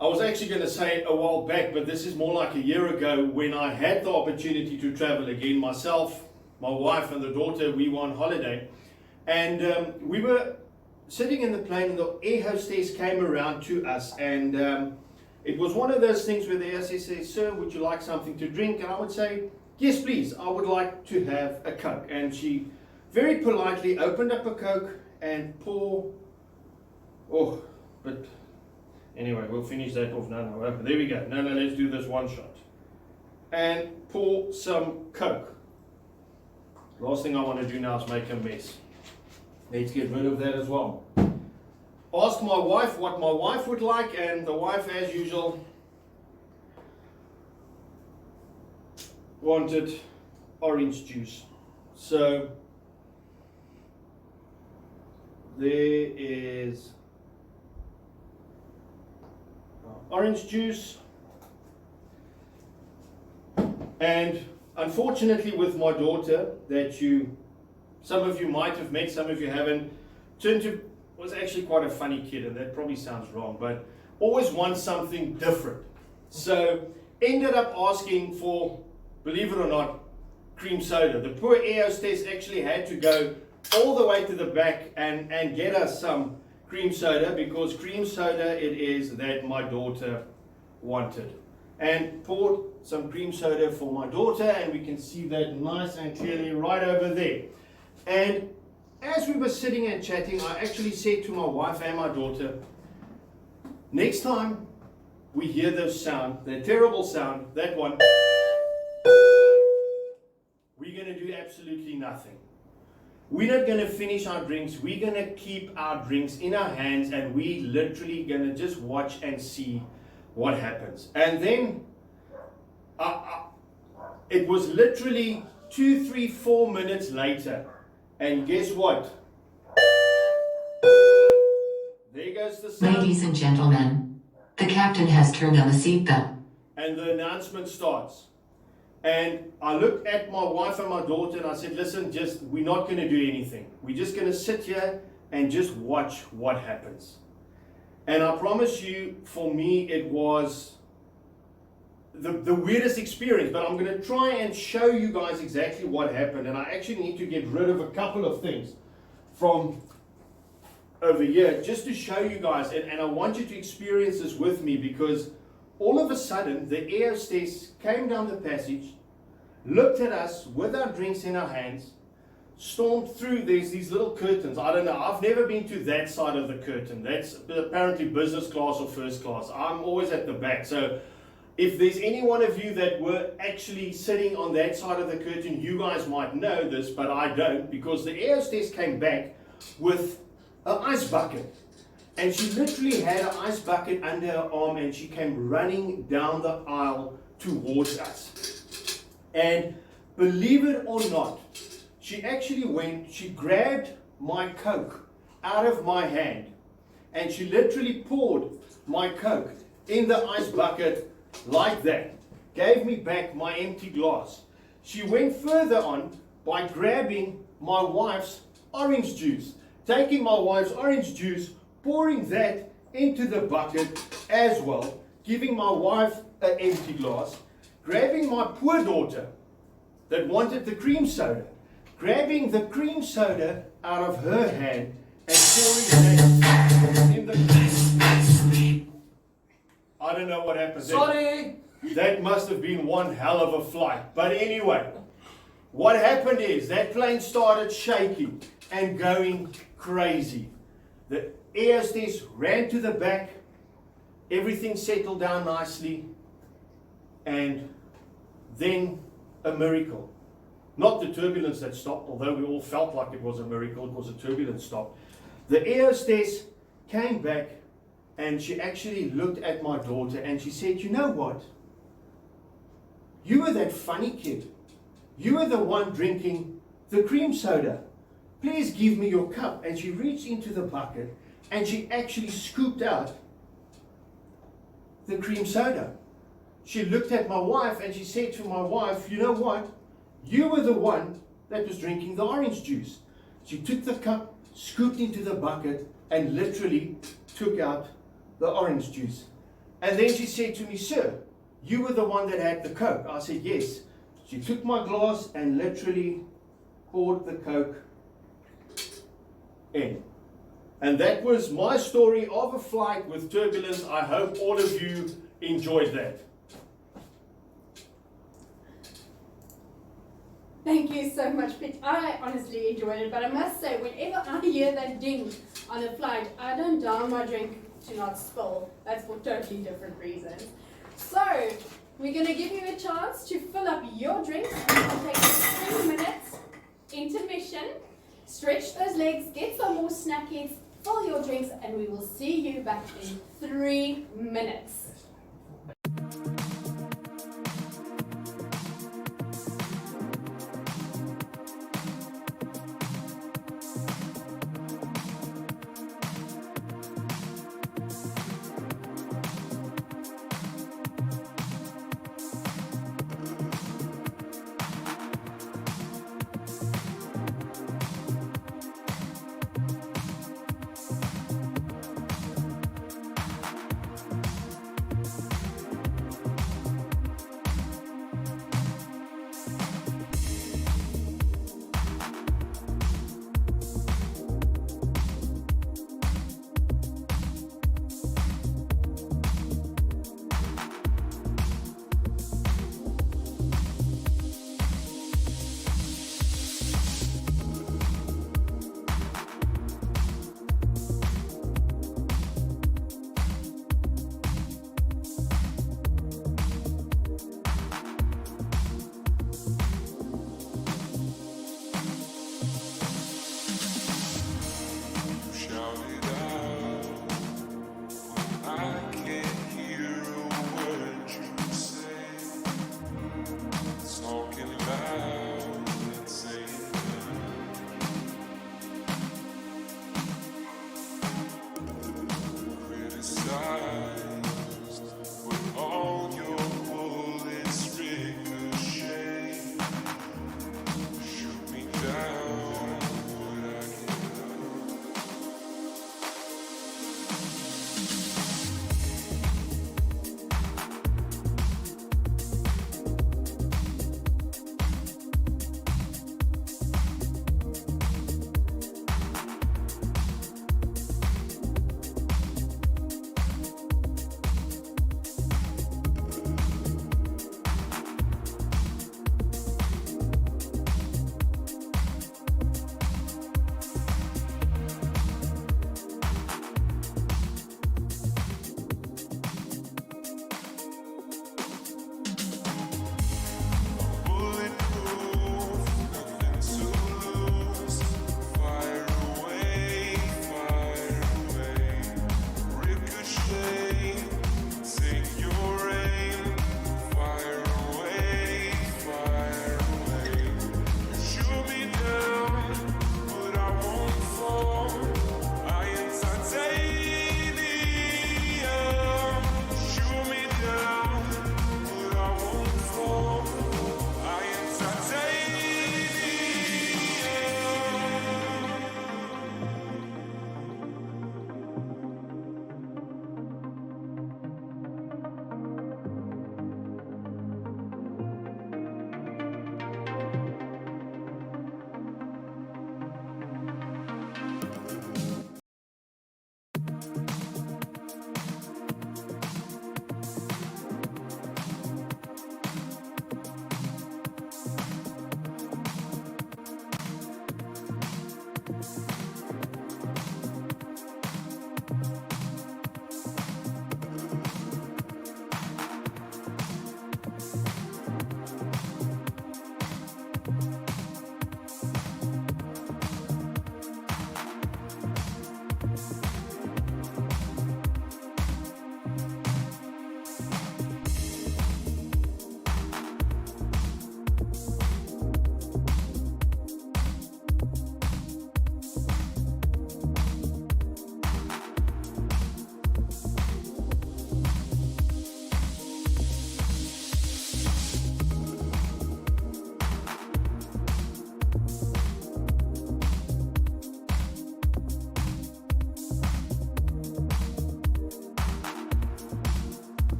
I was actually going to say a while back, but this is more like a year ago, when I had the opportunity to travel again. Myself, my wife and the daughter, we were on holiday, and we were sitting in the plane, and the air hostess came around to us, and it was one of those things where the air hostess says, "Sir, would you like something to drink?" And I would say, "Yes, please, I would like to have a Coke." And she very politely opened up a Coke and but anyway, we'll finish that off now. There we go. No, let's do this one shot. And pour some Coke. Last thing I want to do now is make a mess. Let's get rid of that as well. Ask my wife what my wife would like, and the wife, as usual, wanted orange juice. So there is orange juice, and unfortunately with my daughter, that some of you might have met, some of you haven't, was actually quite a funny kid, and that probably sounds wrong, but always want something different. So ended up asking for, believe it or not, cream soda. The poor air hostess actually had to go all the way to the back and get us some cream soda, because cream soda it is that my daughter wanted. And poured some cream soda for my daughter, and we can see that nice and clearly right over there. And as we were sitting and chatting, I actually said to my wife and my daughter, next time we hear those sound, that terrible sound, that one, we're going to do absolutely nothing. We're not going to finish our drinks. We're going to keep our drinks in our hands, and we literally going to just watch and see what happens. And then it was literally 2, 3, 4 minutes later, and guess what? There goes the sound. Ladies and gentlemen, the captain has turned on the seatbelt. And the announcement starts. And I looked at my wife and my daughter and I said, listen, we're not going to do anything. We're just going to sit here and just watch what happens. And I promise you, for me, it was the weirdest experience. But I'm going to try and show you guys exactly what happened. And I actually need to get rid of a couple of things from over here just to show you guys. And I want you to experience this with me, because all of a sudden, the air hostess came down the passage, looked at us with our drinks in our hands, stormed through. There's these little curtains. I don't know. I've never been to that side of the curtain. That's apparently business class or first class. I'm always at the back. So if there's any one of you that were actually sitting on that side of the curtain, you guys might know this, but I don't, because the air hostess came back with an ice bucket. And she literally had an ice bucket under her arm, and she came running down the aisle towards us. And believe it or not, she actually she grabbed my Coke out of my hand, and she literally poured my Coke in the ice bucket like that. Gave me back my empty glass. She went further on by grabbing my wife's orange juice, taking my wife's orange juice, pouring that into the bucket as well, giving my wife an empty glass, grabbing my poor daughter that wanted the cream soda, grabbing the cream soda out of her hand and pouring that in the glass. I don't know what happened there. Sorry! That must have been one hell of a flight. But anyway, what happened is that plane started shaking and going crazy. The air hostess ran to the back, everything settled down nicely, and then a miracle. Not the turbulence that stopped, although we all felt like it was a miracle, it was a turbulence stop. The air hostess came back and she actually looked at my daughter and she said, you know what? You were that funny kid. You were the one drinking the cream soda. Please give me your cup. And she reached into the bucket and she actually scooped out the cream soda. She looked at my wife and she said to my wife, you know what? You were the one that was drinking the orange juice. She took the cup, scooped into the bucket, and literally took out the orange juice. And then she said to me, sir, you were the one that had the Coke. I said, yes. She took my glass and literally poured the Coke in. And that was my story of a flight with turbulence. I hope all of you enjoyed that. Thank you so much, Pete. I honestly enjoyed it, but I must say, whenever I hear that ding on a flight, I don't down my drink to not spill. That's for totally different reasons. So, we're going to give you a chance to fill up your drinks. It'll take 3 minutes, intermission, stretch those legs, get some more snackies, fill your drinks, and we will see you back in 3 minutes.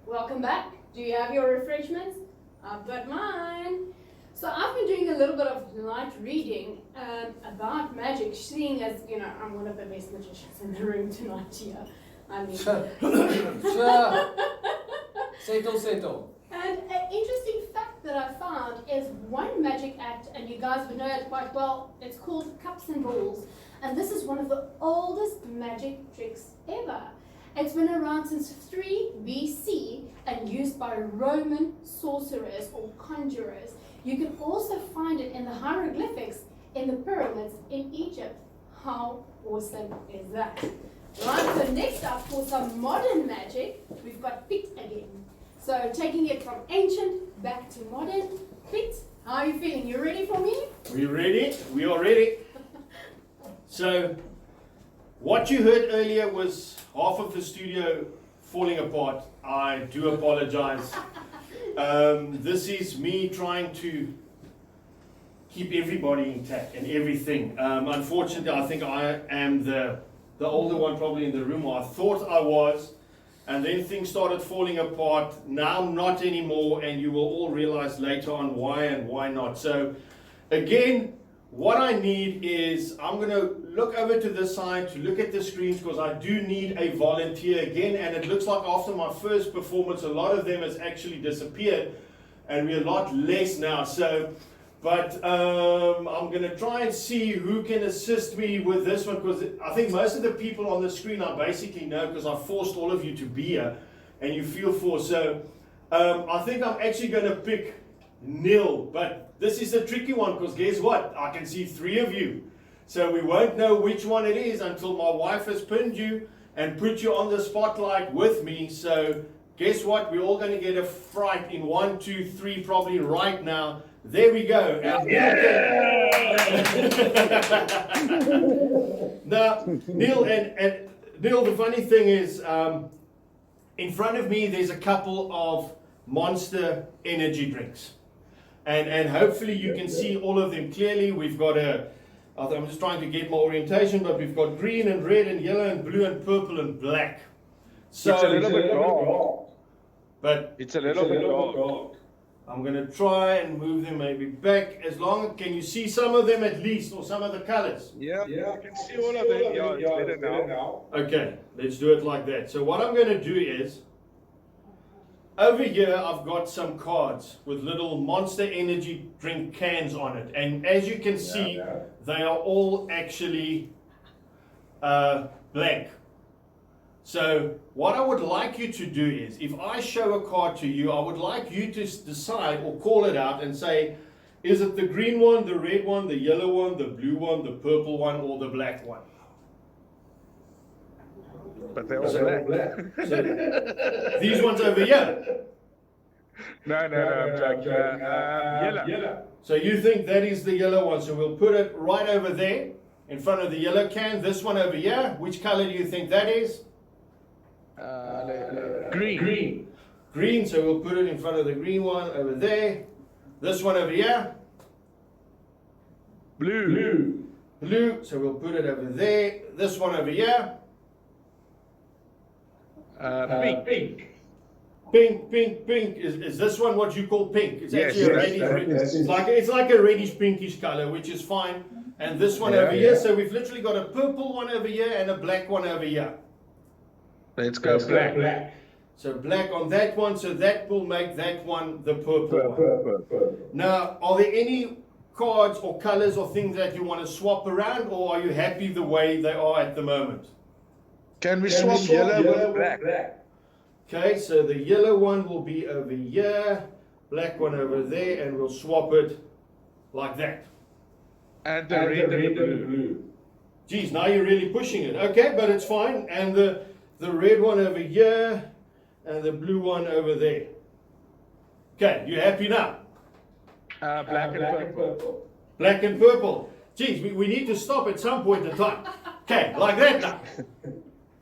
Welcome back. Do you have your refreshments? I've got mine. So I've been doing a little bit of light reading about magic, seeing as, you know, I'm one of the best magicians in the room tonight here. I mean. Sure. Settle. And an interesting fact that I found is one magic act, and you guys would know it quite well, it's called cups and balls. And this is one of the oldest magic tricks ever. It's been around since 3 BC and used by Roman sorcerers or conjurers. You can also find it in the hieroglyphics in the pyramids in Egypt. How awesome is that? Right, so next up for some modern magic, we've got Pit again. So taking it from ancient back to modern. Pit, how are you feeling? You ready for me? We ready? We are ready. So, what you heard earlier was half of the studio falling apart. I do apologize. This is me trying to keep everybody intact and everything. Unfortunately, I think I am the older one probably in the room, or I thought I was. And then things started falling apart. Now not anymore, and you will all realize later on why and why not. So again, what I need is, I'm going to look over to this side to look at the screens, because I do need a volunteer again. And it looks like after my first performance, a lot of them has actually disappeared, and we're a lot less now. So, but I'm going to try and see who can assist me with this one, because I think most of the people on the screen I basically know, because I forced all of you to be here and you feel forced. So I think I'm actually going to pick Neil, but this is a tricky one, because guess what? I can see 3 of you. So we won't know which one it is until my wife has pinned you and put you on the spotlight with me. So guess what? We're all going to get a fright in 1, 2, 3 probably right now. There we go. Now, Neil, and Neil, the funny thing is, in front of me there's a couple of Monster energy drinks. And hopefully you can see all of them clearly. We've got I'm just trying to get my orientation, but we've got green and red and yellow and blue and purple and black. So It's a little bit dark. But It's a little bit dark. I'm going to try and move them maybe back. Can you see some of them at least, or some of the colors? Yeah, I can see all of them. Yeah, it's better now. Okay, let's do it like that. So what I'm going to do is, over here I've got some cards with little Monster energy drink cans on it. And as you can see, they are all actually blank. So what I would like you to do is, if I show a card to you, I would like you to decide or call it out and say, is it the green one, the red one, the yellow one, the blue one, the purple one, or the black one? But they're all black. So, these ones over here. No, black. Yellow. So you think that is the yellow one, so we'll put it right over there in front of the yellow can. This one over here, which color do you think that is? Green. Green, so we'll put it in front of the green one over there. This one over here. Blue. Blue, so we'll put it over there. This one over here. Pink. Pink. Is this one what you call pink? It's Yes, actually a reddish, it's like a reddish pinkish color, which is fine. And this one over here, so we've literally got a purple one over here and a black one over here. Let's go black. So black on that one, so that will make that one the purple one. Now, are there any cards or colors or things that you want to swap around, or are you happy the way they are at the moment? Can we swap yellow with black? Okay, so the yellow one will be over here, black one over there, and we'll swap it like that. And the red and the blue. Geez, now you're really pushing it. Okay, but it's fine. And the red one over here, and the blue one over there. Okay, you happy now? Black and purple. Black and purple. Geez, we need to stop at some point in time. Okay, like that now.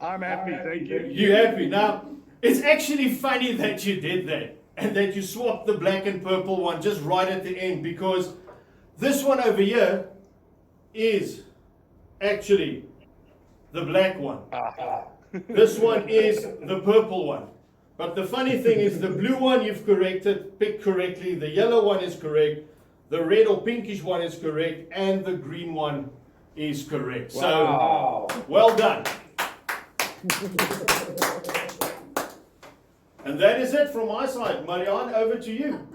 I'm happy, thank you. You happy? Now, it's actually funny that you did that, and that you swapped the black and purple one just right at the end, because this one over here is actually the black one. This one is the purple one. But the funny thing is, the blue one you've picked correctly, the yellow one is correct, the red or pinkish one is correct, and the green one is correct. Wow. So, well done. And that is it from my side. Marianne, over to you.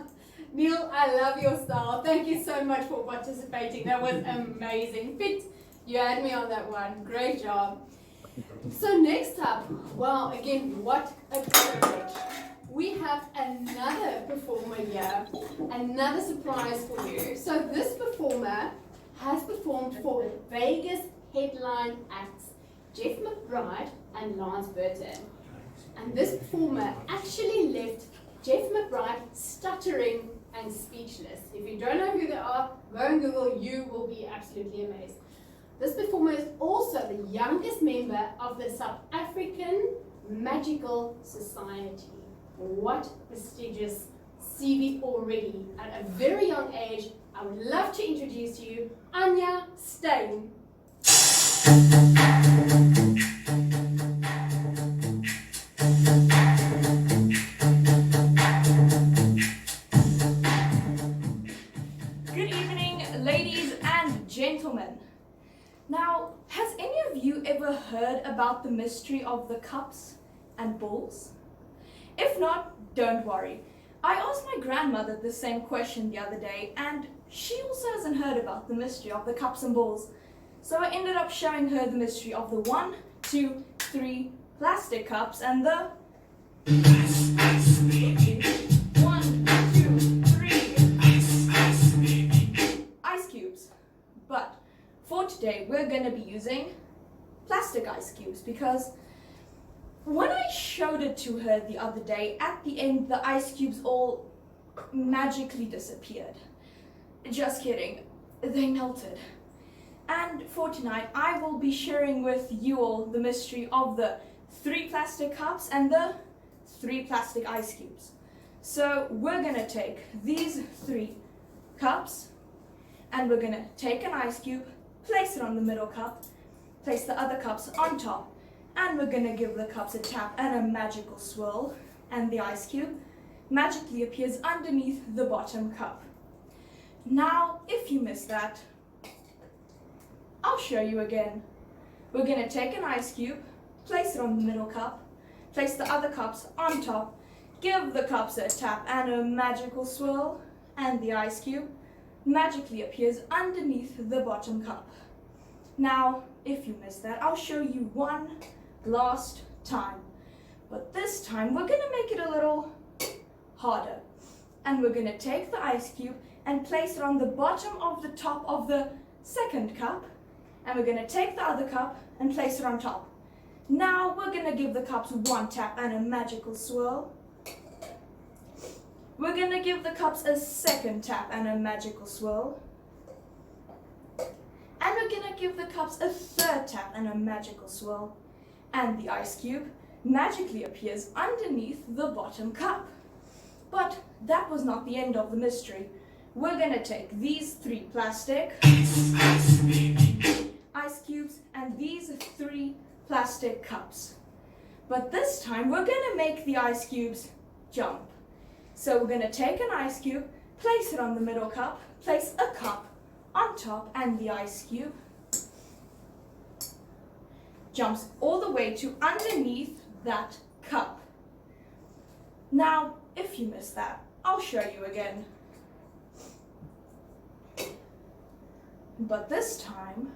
Neil, I love your style. Thank you so much for participating. That was amazing. Fit, you had me on that one. Great job. So next up, well, again, what a privilege. We have another performer here, another surprise for you. So this performer has performed for Vegas headline acts Jeff McBride and Lance Burton. And this performer actually left Jeff McBride stuttering and speechless. If you don't know who they are, go and Google, you will be absolutely amazed. This performer is also the youngest member of the South African Magical Society. What prestigious CV already at a very young age. I would love to introduce to you Anya Steyn. Good evening, ladies and gentlemen. Now, has any of you ever heard about the mystery of the cups and balls? If not, don't worry. I asked my grandmother the same question the other day, and she also hasn't heard about the mystery of the cups and balls. So I ended up showing her the mystery of the 1, 2, 3 plastic cups and the 1, 2, 3 ice cubes. But for today, we're going to be using plastic ice cubes because when I showed it to her the other day, at the end, the ice cubes all magically disappeared. Just kidding, they melted. And for tonight, I will be sharing with you all the mystery of the 3 plastic cups and the 3 plastic ice cubes. So we're gonna take these 3 cups and we're gonna take an ice cube, place it on the middle cup, place the other cups on top, and we're gonna give the cups a tap and a magical swirl, and the ice cube magically appears underneath the bottom cup. Now, if you missed that, I'll show you again. We're gonna take an ice cube, place it on the middle cup, place the other cups on top, give the cups a tap and a magical swirl, and the ice cube magically appears underneath the bottom cup. Now, if you missed that, I'll show you one last time. But this time, we're gonna make it a little harder. And we're gonna take the ice cube and place it on the bottom of the top of the second cup. And we're gonna take the other cup and place it on top. Now, we're gonna give the cups one tap and a magical swirl. We're gonna give the cups a second tap and a magical swirl. And we're gonna give the cups a third tap and a magical swirl. And the ice cube magically appears underneath the bottom cup. But that was not the end of the mystery. We're gonna take these 3 plastic ice cubes and these 3 plastic cups. But this time we're gonna make the ice cubes jump. So we're gonna take an ice cube, place it on the middle cup, place a cup on top, and the ice cube jumps all the way to underneath that cup. Now, if you missed that, I'll show you again. But this time,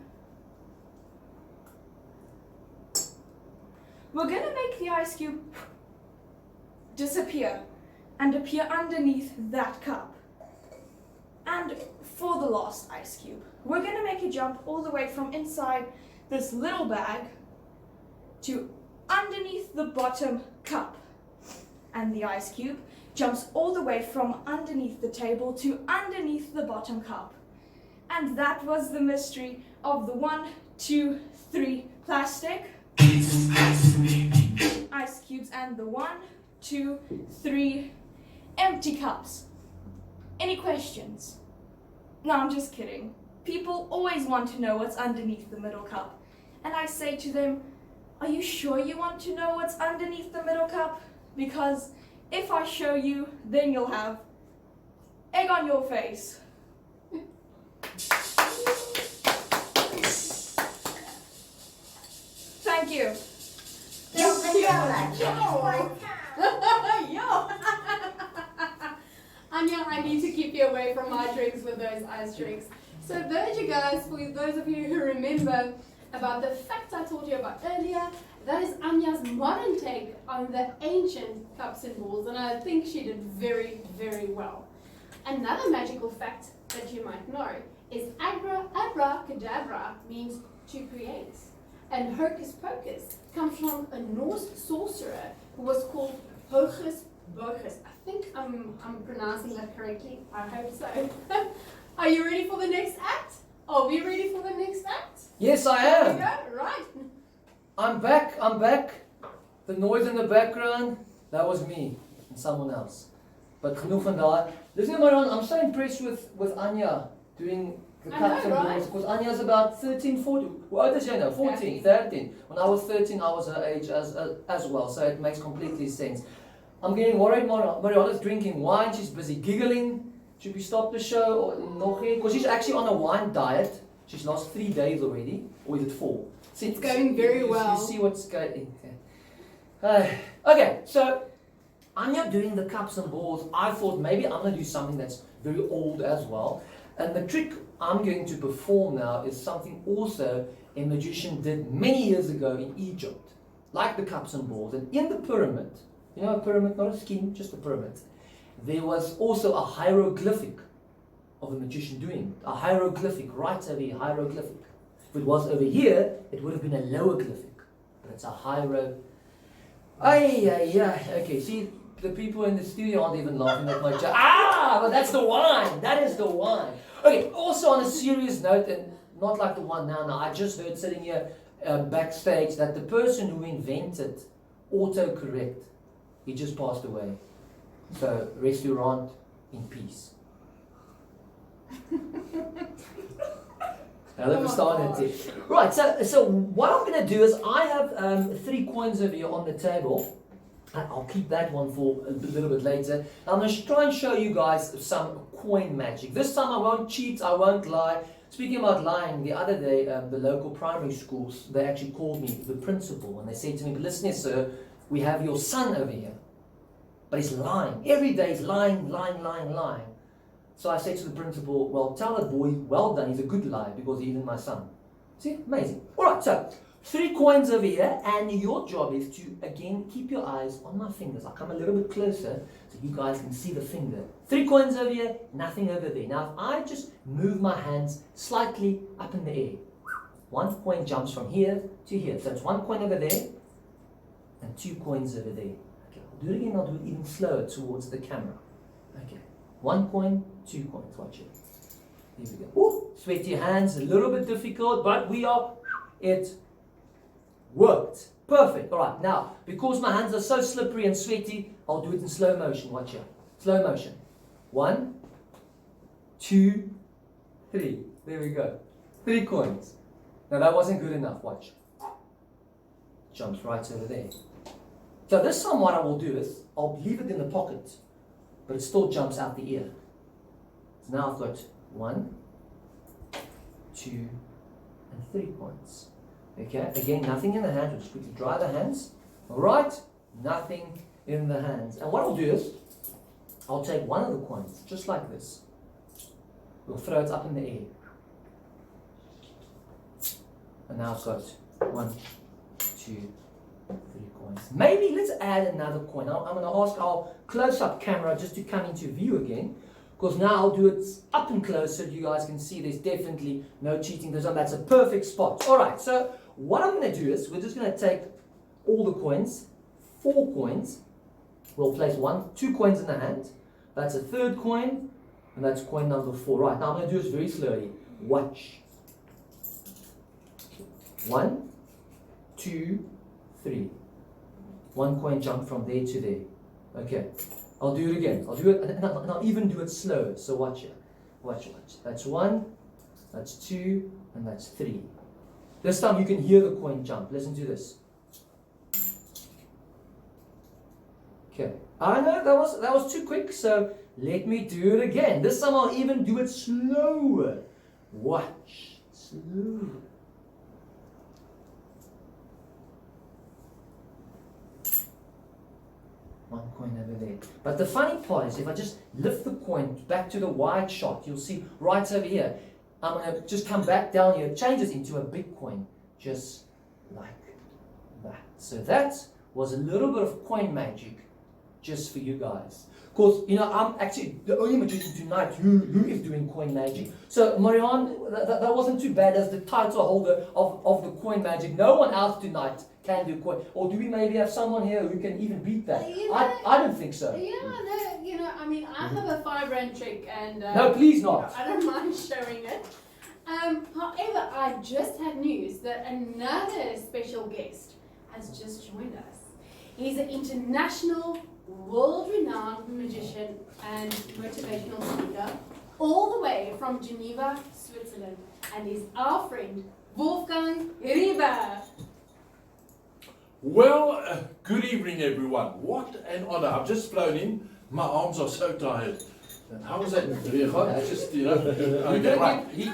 we're gonna make the ice cube disappear and appear underneath that cup. And for the last ice cube, we're gonna make it jump all the way from inside this little bag to underneath the bottom cup. And the ice cube jumps all the way from underneath the table to underneath the bottom cup. And that was the mystery of the 1, 2, 3 plastic ice cubes and the 1, 2, 3 empty cups. Any questions? No, I'm just kidding. People always want to know what's underneath the middle cup. And I say to them, are you sure you want to know what's underneath the middle cup? Because if I show you, then you'll have egg on your face. Thank you. Yo! Anya, I need to keep you away from my drinks with those ice drinks. So those you guys, for those of you who remember about the fact I told you about earlier, that is Anya's modern take on the ancient cups and balls, and I think she did very, very well. Another magical fact that you might know is abracadabra means to create, and hocus pocus comes from a Norse sorcerer who was called Hocus Pocus. I think I'm pronouncing that correctly. I hope so. Are you ready for the next act? Are we ready for the next act? Yes, I Here we am. go. Right. I'm back. The noise in the background, that was me and someone else. But genoeg van daai. Listen, Marion, I'm so impressed with Anya doing the I cups know, and right? balls. Because Anya's about 13, 14. What old is she now? 14, 13. When I was 13, I was her age as well. So it makes completely sense. I'm getting worried. Mariana's drinking wine. She's busy giggling. Should we stop the show or nog? Because she's actually on a wine diet. She's lost 3 days already. Or is it 4? See, It's going very well. You see what's going on. Okay, so Anya doing the cups and balls. I thought maybe I'm going to do something that's very old as well. And the trick I'm going to perform now is something also a magician did many years ago in Egypt. Like the cups and balls. And in the pyramid, you know a pyramid, not a scheme, just a pyramid. There was also a hieroglyphic of a magician doing it. A hieroglyphic, right over here, hieroglyphic. If it was over here, it would have been a lowerglyphic. But it's a hiero. Okay, see, the people in the studio aren't even laughing at my joke. But that's the wine. That is the wine. Okay, also on a serious note, and not like the one now, I just heard sitting here backstage that the person who invented autocorrect, he just passed away. So, restaurant in peace. Right, so what I'm going to do is I have 3 coins over here on the table. I'll keep that one for a little bit later. I'm going to try and show you guys some coin magic. This time I won't cheat, I won't lie. Speaking about lying, the other day, the local primary schools, they actually called me the principal, and they said to me, listen here, sir, we have your son over here, but he's lying. Every day he's lying. So I said to the principal, well, tell that boy, well done, he's a good liar because he isn't my son. See, amazing. All right, so 3 coins over here, and your job is to, again, keep your eyes on my fingers. I'll come a little bit closer so you guys can see the finger. 3 coins over here, nothing over there. Now, if I just move my hands slightly up in the air, 1 coin jumps from here to here. So it's 1 coin over there, and 2 coins over there. Okay, I'll do it again, I'll do it even slower towards the camera. Okay, 1 coin, 2 coins, watch it. Here we go. Ooh, sweaty hands, a little bit difficult, but it worked. Perfect. All right, now, because my hands are so slippery and sweaty, I'll do it in slow motion. Watch here. Slow motion. 1, 2, 3. There we go. 3 coins. Now, that wasn't good enough. Watch. Jumps right over there. So this time what I will do is, I'll leave it in the pocket, but it still jumps out the ear. So now I've got 1, 2, and 3 coins. Okay, again, nothing in the hands. We'll just quickly dry the hands. Alright, nothing in the hands. And what I'll do is, I'll take one of the coins, just like this. We'll throw it up in the air. And now I've got 1, 2, 3 coins. Maybe let's add another coin. I'm going to ask our close-up camera just to come into view again. Because now I'll do it up and close so you guys can see there's definitely no cheating. That's a perfect spot. Alright, so what I'm going to do is we're just going to take all the coins, 4 coins. We'll place 2 coins in the hand. That's a 3rd coin, and that's coin number 4. Right, now I'm going to do this very slowly. Watch. 1, 2, 3. 1 coin jump from there to there. Okay. I'll do it again. I'll do it, and I'll even do it slow. So watch it. Watch. That's 1, that's 2, and that's 3. This time you can hear the coin jump. Listen to this. Okay. I know that was too quick, so let me do it again. This time I'll even do it slower. Watch. Slow. coin over there. But the funny part is, if I just lift the coin back to the wide shot, you'll see right over here, I'm going to just come back down here, change it into a big coin, just like that. So that was a little bit of coin magic just for you guys. Of course, you know, I'm actually the only magician tonight who is doing coin magic. So, Marianne, that wasn't too bad as the title holder of the coin magic. No one else tonight can do coin. Or do we maybe have someone here who can even beat that? I don't think so. Yeah, no, you know, I mean, I have a £5 trick and... no, please not. I don't mind showing it. However, I just had news that another special guest has just joined us. He's an international, world-renowned magician and motivational speaker, all the way from Geneva, Switzerland, and he's our friend, Wolfgang Regardt. Well, good evening, everyone. What an honor. I've just flown in. My arms are so tired. How was that, Regardt? Just, you know. Okay, right. He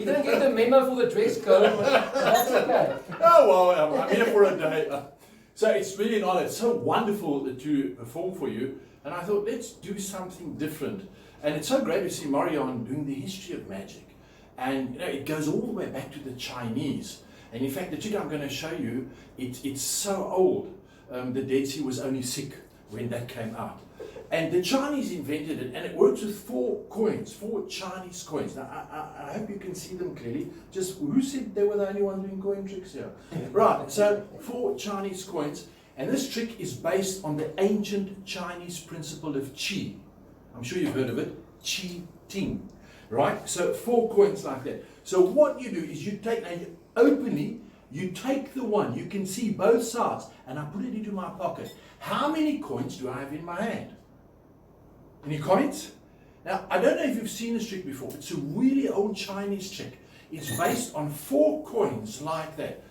didn't get the memo for the dress code. That's okay. Oh, well, I'm here for a day. So it's really an honor. It's so wonderful to perform for you. And I thought, let's do something different. And it's so great to see Marianne doing the history of magic. And, you know, it goes all the way back to the Chinese. And in fact, the trick I'm going to show you, it's so old. The Dead Sea was only sick when that came out. And the Chinese invented it, and it works with 4 coins, 4 Chinese coins. Now, I hope you can see them clearly. Just, who said they were the only one doing coin tricks here? Right, so 4 Chinese coins, and this trick is based on the ancient Chinese principle of qi. I'm sure you've heard of it, qi ting, right? So 4 coins like that. So what you do is you take, and openly, you take the one, you can see both sides, and I put it into my pocket. How many coins do I have in my hand? Any comments? Now, I don't know if you've seen this trick before. It's a really old Chinese trick. It's based on 4 coins like that.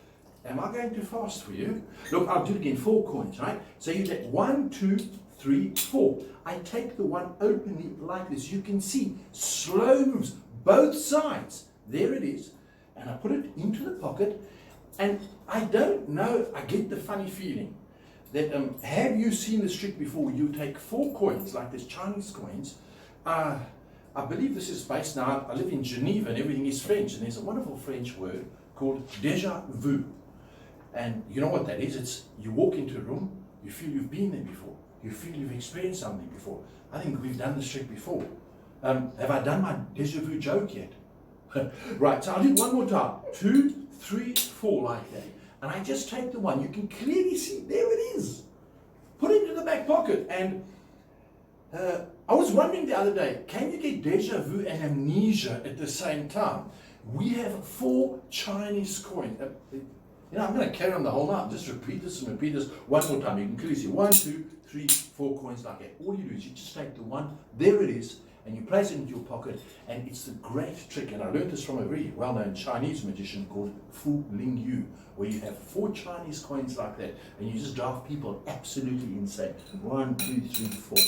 Am I going too fast for you? Look, I'll do it again. 4 coins, right? So you take 1, 2, 3, 4. I take the one openly like this. You can see slow moves, both sides. There it is. And I put it into the pocket. And I don't know, I get the funny feeling that, have you seen this trick before? You take 4 coins, like this Chinese coins. I believe this is based now, I live in Geneva and everything is French, and there's a wonderful French word called déjà vu. And you know what that is? It's, you walk into a room, you feel you've been there before. You feel you've experienced something before. I think we've done this trick before. Have I done my déjà vu joke yet? Right, so I'll do it one more time. 2, 3, 4 like that. And I just take the one. You can clearly see, there it is. Put it into the back pocket. And I was wondering the other day, can you get déjà vu and amnesia at the same time? We have 4 Chinese coins. You know, I'm going to carry on the whole night. Just repeat this and repeat this one more time. You can clearly see 1, 2, 3, 4 coins like that. All you do is you just take the one, there it is, and you place it into your pocket, and it's the great trick. And I learned this from a very well-known Chinese magician called Fu Ling Yu, where you have 4 Chinese coins like that, and you just drive people absolutely insane. 1, 2, 3, 4.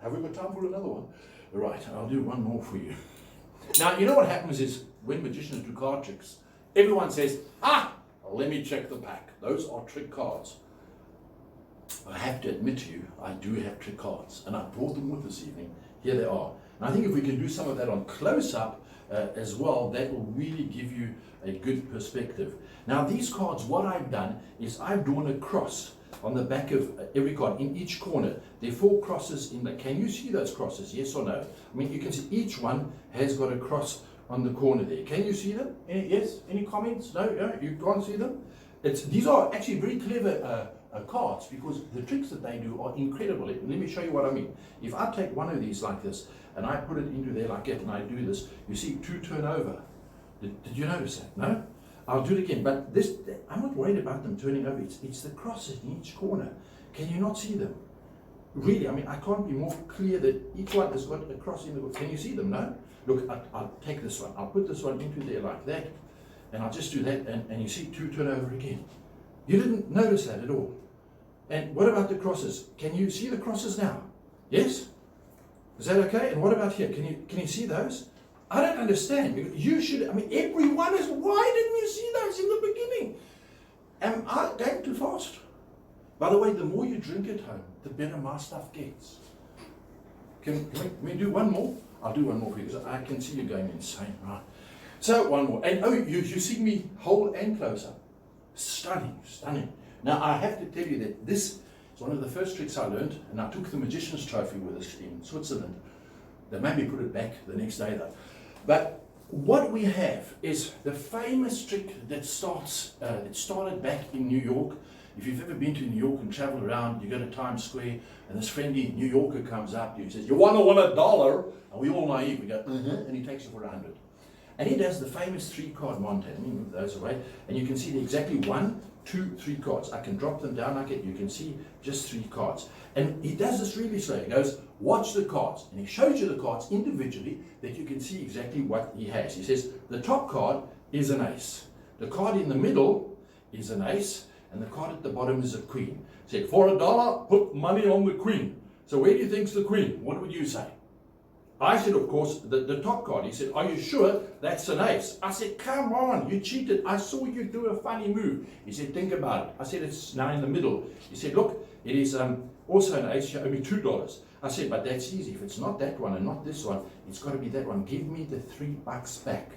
Have we got time for another one? Right, I'll do one more for you. Now, you know what happens is, when magicians do card tricks, everyone says, let me check the pack. Those are trick cards. I have to admit to you, I do have trick cards, and I brought them with this evening. Here they are. And I think if we can do some of that on close-up as well, that will really give you a good perspective. Now, these cards, what I've done is I've drawn a cross on the back of every card. In each corner, there are 4 crosses in there. Can you see those crosses, yes or no? I mean, you can see each one has got a cross on the corner there. Can you see them? Yes? Any comments? No? You can't see them? These are actually very clever cards, because the tricks that they do are incredible. Let me show you what I mean. If I take one of these like this and I put it into there like that and I do this, you see 2 turn over. Did you notice that? No? I'll do it again, but this, I'm not worried about them turning over. It's the crosses in each corner. Can you not see them? Really, I mean, I can't be more clear that each one has got a cross in the... Can you see them? No? Look, I'll take this one. I'll put this one into there like that, and I'll just do that, and you see 2 turn over again. You didn't notice that at all. And what about the crosses? Can you see the crosses now? Yes? Is that okay? And what about here? Can you see those? I don't understand. You should, I mean, everyone is, why didn't you see those in the beginning? Am I going too fast? By the way, the more you drink at home, the better my stuff gets. Can we do one more? I'll do one more for you because I can see you going insane, right? So one more. And oh, you see me whole and close up. Stunning, stunning. Now I have to tell you that this is one of the first tricks I learned, and I took the Magician's Trophy with us in Switzerland. They made me put it back the next day though. But what we have is the famous trick that started back in New York. If you've ever been to New York and traveled around, you go to Times Square, and this friendly New Yorker comes up to you and says, "You want to win $1?" And we all naive, we go, and he takes you for 100. And he does the famous 3-card monte. Let me move those away. And you can see exactly 1, 2, 3 cards. I can drop them down like it. You can see just 3 cards. And he does this really slow. He goes, watch the cards. And he shows you the cards individually that you can see exactly what he has. He says, the top card is an ace. The card in the middle is an ace. And the card at the bottom is a queen. He said, for $1, put money on the queen. So where do you think's the queen? What would you say? I said, of course, the top card. He said, are you sure that's an ace? I said, come on, you cheated. I saw you do a funny move. He said, think about it. I said, it's now in the middle. He said, look, it is also an ace. You owe me $2. I said, but that's easy. If it's not that one and not this one, it's got to be that one. Give me the $3 back.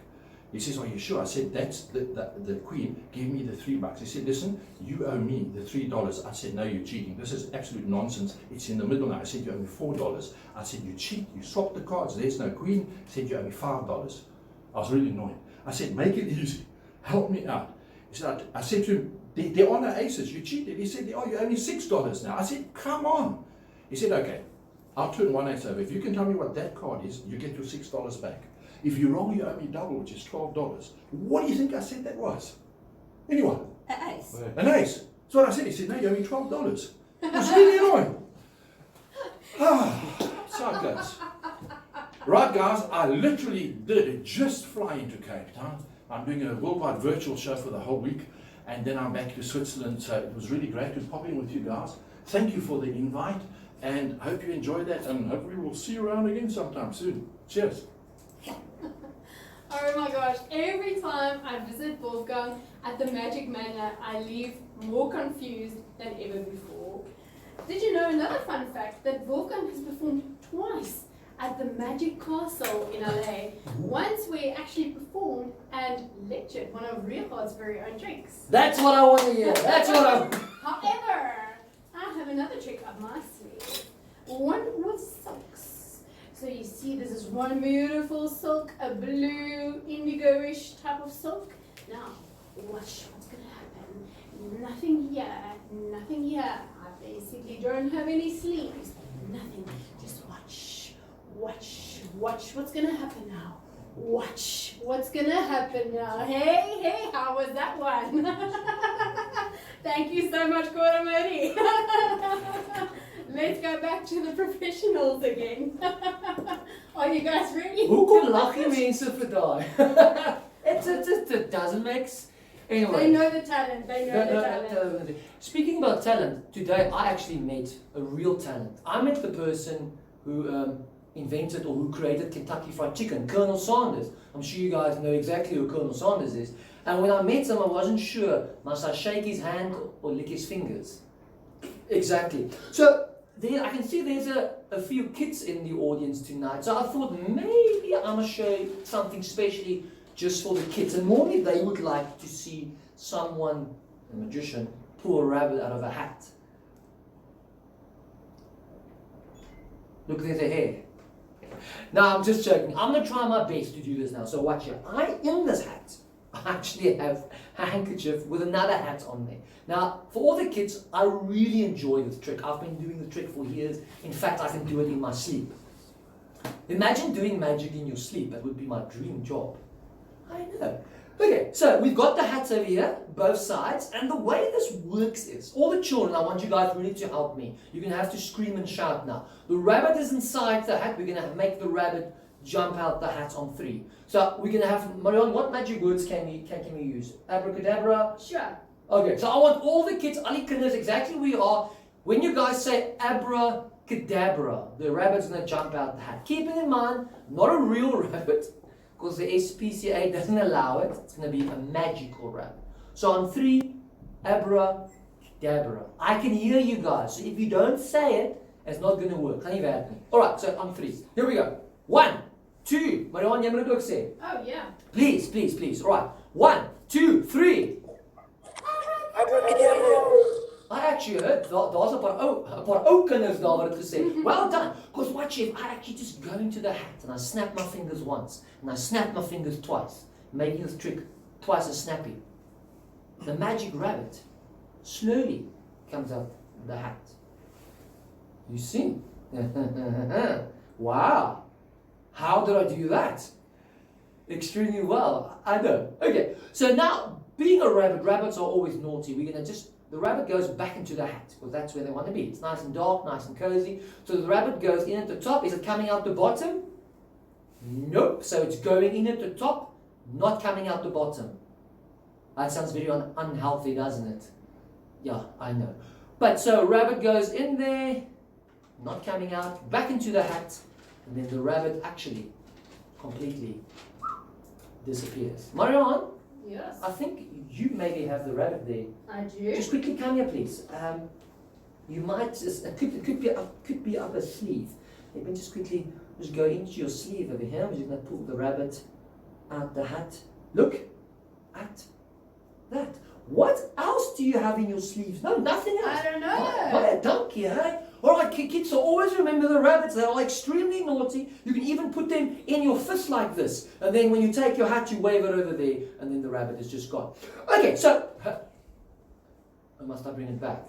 He says, are you sure? I said, that's the queen. Give me the $3. He said, listen, you owe me the $3. I said, no, you're cheating. This is absolute nonsense. It's in the middle now. I said, you owe me $4. I said, you cheat. You swapped the cards. There's no queen. I said, you owe me $5. I was really annoyed. I said, make it easy. Help me out. He said, I said to him, there are no aces. You cheated. He said, oh, you owe me $6 now. I said, come on. He said, okay, I'll turn one ace over. If you can tell me what that card is, you get your $6 back. If you roll, you owe me double, which is $12. What do you think I said that was? Anyone? An ace. An ace. That's what I said. He said, no, you owe me $12. It was really annoying. So it goes. Right, guys, I literally did just fly into Cape Town. I'm doing a worldwide virtual show for the whole week, and then I'm back to Switzerland, so it was really great to pop in with you guys. Thank you for the invite, and hope you enjoyed that, and hopefully we'll see you around again sometime soon. Cheers. Oh my gosh, every time I visit Wolfgang at the Magic Manor, I leave more confused than ever before. Did you know another fun fact that Wolfgang has performed twice at the Magic Castle in LA? Once we actually performed and lectured one of Regartt's very own tricks. That's what I want to hear. That's what I. However, I have another trick up my sleeve. One with socks. So you see this is one beautiful silk, a blue indigo-ish type of silk. Now, watch what's going to happen. Nothing here, nothing here. I basically don't have any sleeves. Nothing. Just watch, watch, watch what's going to happen now. Watch what's going to happen now. Hey, how was that one? Thank you so much, Koramari. Let's go back to the professionals again. Are you guys ready? Hoekom lag die mense vir daai? It doesn't make sense. Anyway. They know the talent. They know the talent. Speaking about talent, today I actually met a real talent. I met the person who invented or who created Kentucky Fried Chicken, Colonel Sanders. I'm sure you guys know exactly who Colonel Sanders is. And when I met him, I wasn't sure, must I shake his hand or lick his fingers? Exactly. So there, I can see there's a few kids in the audience tonight. So I thought maybe I'm going to show you something specially just for the kids. And normally they would like to see someone, a magician, pull a rabbit out of a hat. Look, there's a hair. No, I'm just joking. I'm going to try my best to do this now. So watch it. In this hat, I actually have a handkerchief with another hat on there. Now, for all the kids, I really enjoy this trick. I've been doing the trick for years. In fact, I can do it in my sleep. Imagine doing magic in your sleep. That would be my dream job. I know. Okay, so we've got the hats over here, both sides, and the way this works is, all the children, I want you guys really to help me. You're going to have to scream and shout now. The rabbit is inside the hat. We're going to make the rabbit jump out the hat on 3. So we're going to have, Marion, what magic words can we use? Abracadabra? Sure. Okay, so I want all the kids, Ali Kinders, exactly where you are. When you guys say abracadabra, the rabbit's going to jump out the hat. Keeping in mind, not a real rabbit, because the SPCA doesn't allow it. It's going to be a magical rabbit. So on 3, abracadabra. Deborah. I can hear you guys. So if you don't say it, it's not going to work. Can you help me? Alright, so on 3. Here we go. 1, 2. Marion, jy moet dit ook sê. Oh, yeah. Please, please, please. Alright. 1, 2, 3. I actually heard, daar's 'n paar ou kinders daar wat het gesê. Well done. Because watch it, I actually just go into the hat and I snap my fingers once. And I snap my fingers twice. Making this trick twice as snappy. The magic rabbit slowly comes out of the hat. You see? Wow. How did I do that? Extremely well. I know. Okay. So now, being a rabbit, rabbits are always naughty. We're going to the rabbit goes back into the hat because that's where they want to be. It's nice and dark, nice and cozy. So the rabbit goes in at the top. Is it coming out the bottom? Nope. So it's going in at the top, not coming out the bottom. That sounds very unhealthy, doesn't it? Yeah, I know. But so rabbit goes in there, not coming out, back into the hat, and then the rabbit actually completely disappears. Marion, Yes. I think you maybe have the rabbit there. I do. Just quickly come here, please. You might just, it could be up a sleeve. You can just quickly just go into your sleeve over here. We're just going to pull the rabbit out the hat. Look at that. What else do you have in your sleeves? No, nothing else. I don't know. What a donkey, hey? Alright, kids, so always remember the rabbits. They are extremely naughty. You can even put them in your fist like this. And then when you take your hat, you wave it over there. And then the rabbit is just gone. Okay, so... Or must I bring it back?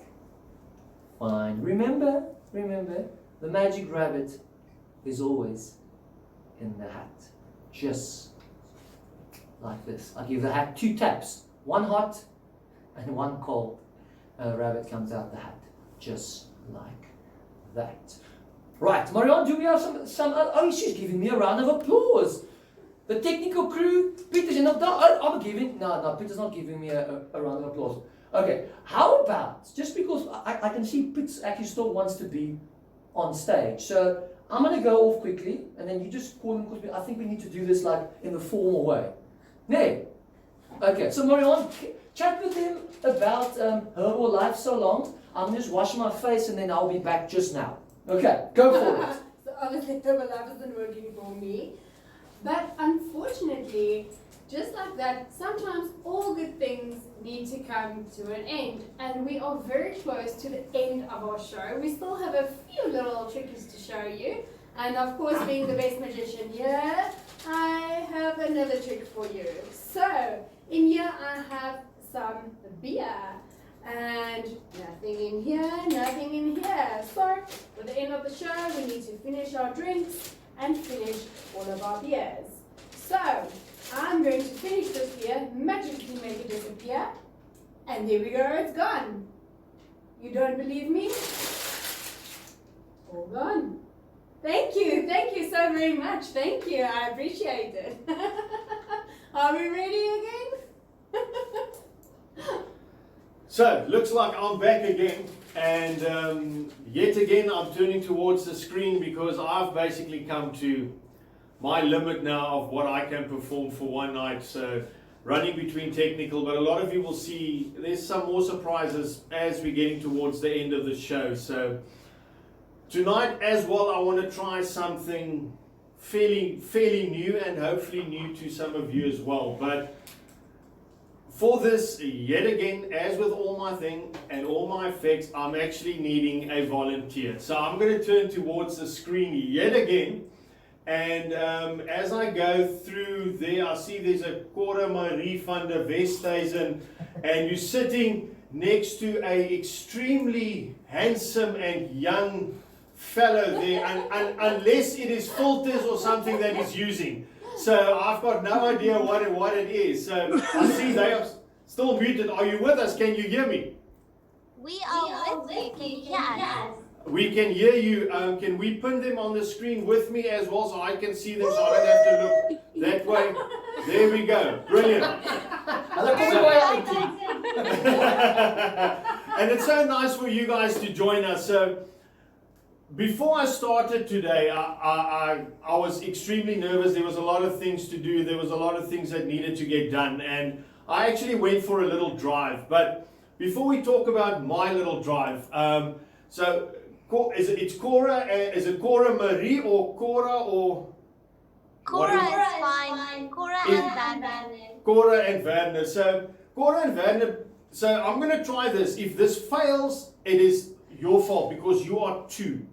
Fine. Remember, the magic rabbit is always in the hat. Just like this. I give the hat 2 taps. One hot and one cold. And the rabbit comes out the hat. Just like that. Right, Marion, do we have some oh, she's giving me a round of applause. The technical crew, Peter's not, I'm giving, no, Peter's not giving me a round of applause. Okay, how about, just because I can see Pete actually still wants to be on stage, so I'm going to go off quickly, and then you just call him, because I think we need to do this like in the formal way. Nee? Okay, so Marion, chat with him about herbal life so long. I'm just washing my face and then I'll be back just now. Okay, go for it. So obviously herbal life isn't working for me. But unfortunately, just like that, sometimes all good things need to come to an end. And we are very close to the end of our show. We still have a few little tricks to show you. And of course, being the best magician here, I have another trick for you. So, in here I have some beer. And nothing in here, nothing in here. So, at the end of the show, we need to finish our drinks and finish all of our beers. So, I'm going to finish this beer, magically make it disappear, and there we go, it's gone. You don't believe me? All gone. Thank you so very much. Thank you, I appreciate it. Are we ready again? So, looks like I'm back again, and yet again I'm turning towards the screen because I've basically come to my limit now of what I can perform for one night. So, running between technical, but a lot of you will see there's some more surprises as we're getting towards the end of the show. So, tonight as well I want to try something fairly new and hopefully new to some of you as well. But for this, yet again, as with all my thing and all my effects, I'm actually needing a volunteer. So I'm going to turn towards the screen yet again. And as I go through there, I see there's a Cora Marie van der Westhuizen, and you're sitting next to a extremely handsome and young fellow there, unless it is filters or something that he's using. So I've got no idea what it is. So I see they are still muted. Are you with us? Can you hear me? We are with you. Can you hear us? We can hear you. Can we pin them on the screen with me as well so I can see them so I don't have to look that way? There we go. Brilliant. And it's so nice for you guys to join us. So before I started today, I was extremely nervous. There was a lot of things to do. There was a lot of things that needed to get done. And I actually went for a little drive. But before we talk about my little drive, it's Cora, is it Cora Marie or Cora or? Cora is fine. Cora and Werner. Cora and Werner. So Cora and Werner, so I'm going to try this. If this fails, it is your fault because you are two.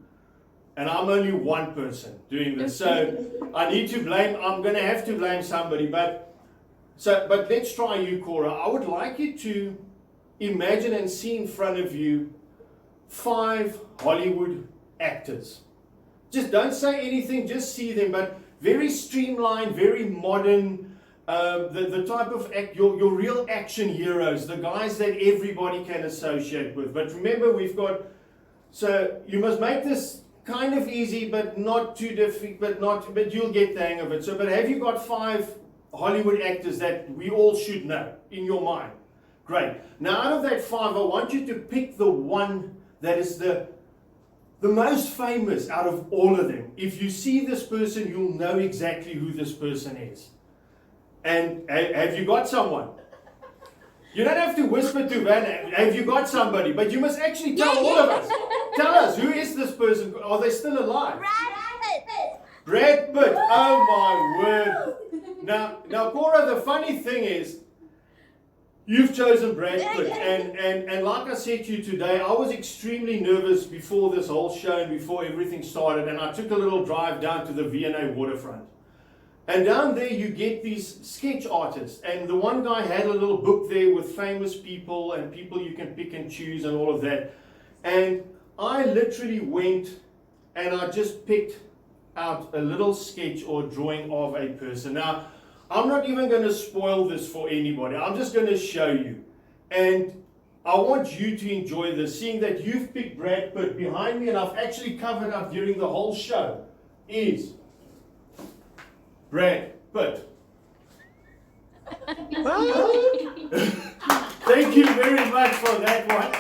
And I'm only one person doing this. So I need to blame, I'm going to have to blame somebody. But let's try you, Cora. I would like you to imagine and see in front of you 5 Hollywood actors. Just don't say anything, just see them. But very streamlined, very modern, the type of your real action heroes, the guys that everybody can associate with. But remember, we've got, so you must make this kind of easy, but not too difficult, but you'll get the hang of it. So, but have you got 5 Hollywood actors that we all should know in your mind? Great. Now, out of that 5, I want you to pick the one that is the most famous out of all of them. If you see this person, you'll know exactly who this person is. And have you got someone? You don't have to whisper to Van, have you got somebody? But you must actually tell all of us. Tell us, who is this person? Are they still alive? Brad Pitt. Brad Pitt. Oh my word. Now, Cora, the funny thing is, you've chosen Brad Pitt, and like I said to you today, I was extremely nervous before this whole show and before everything started, and I took a little drive down to the V&A waterfront. And down there you get these sketch artists, and the one guy had a little book there with famous people and people you can pick and choose and all of that. And I literally went and I just picked out a little sketch or drawing of a person. Now, I'm not even going to spoil this for anybody. I'm just going to show you. And I want you to enjoy this, seeing that you've picked Brad Pitt behind me, and I've actually covered up during the whole show, is Brad Pitt. Thank you very much for that one.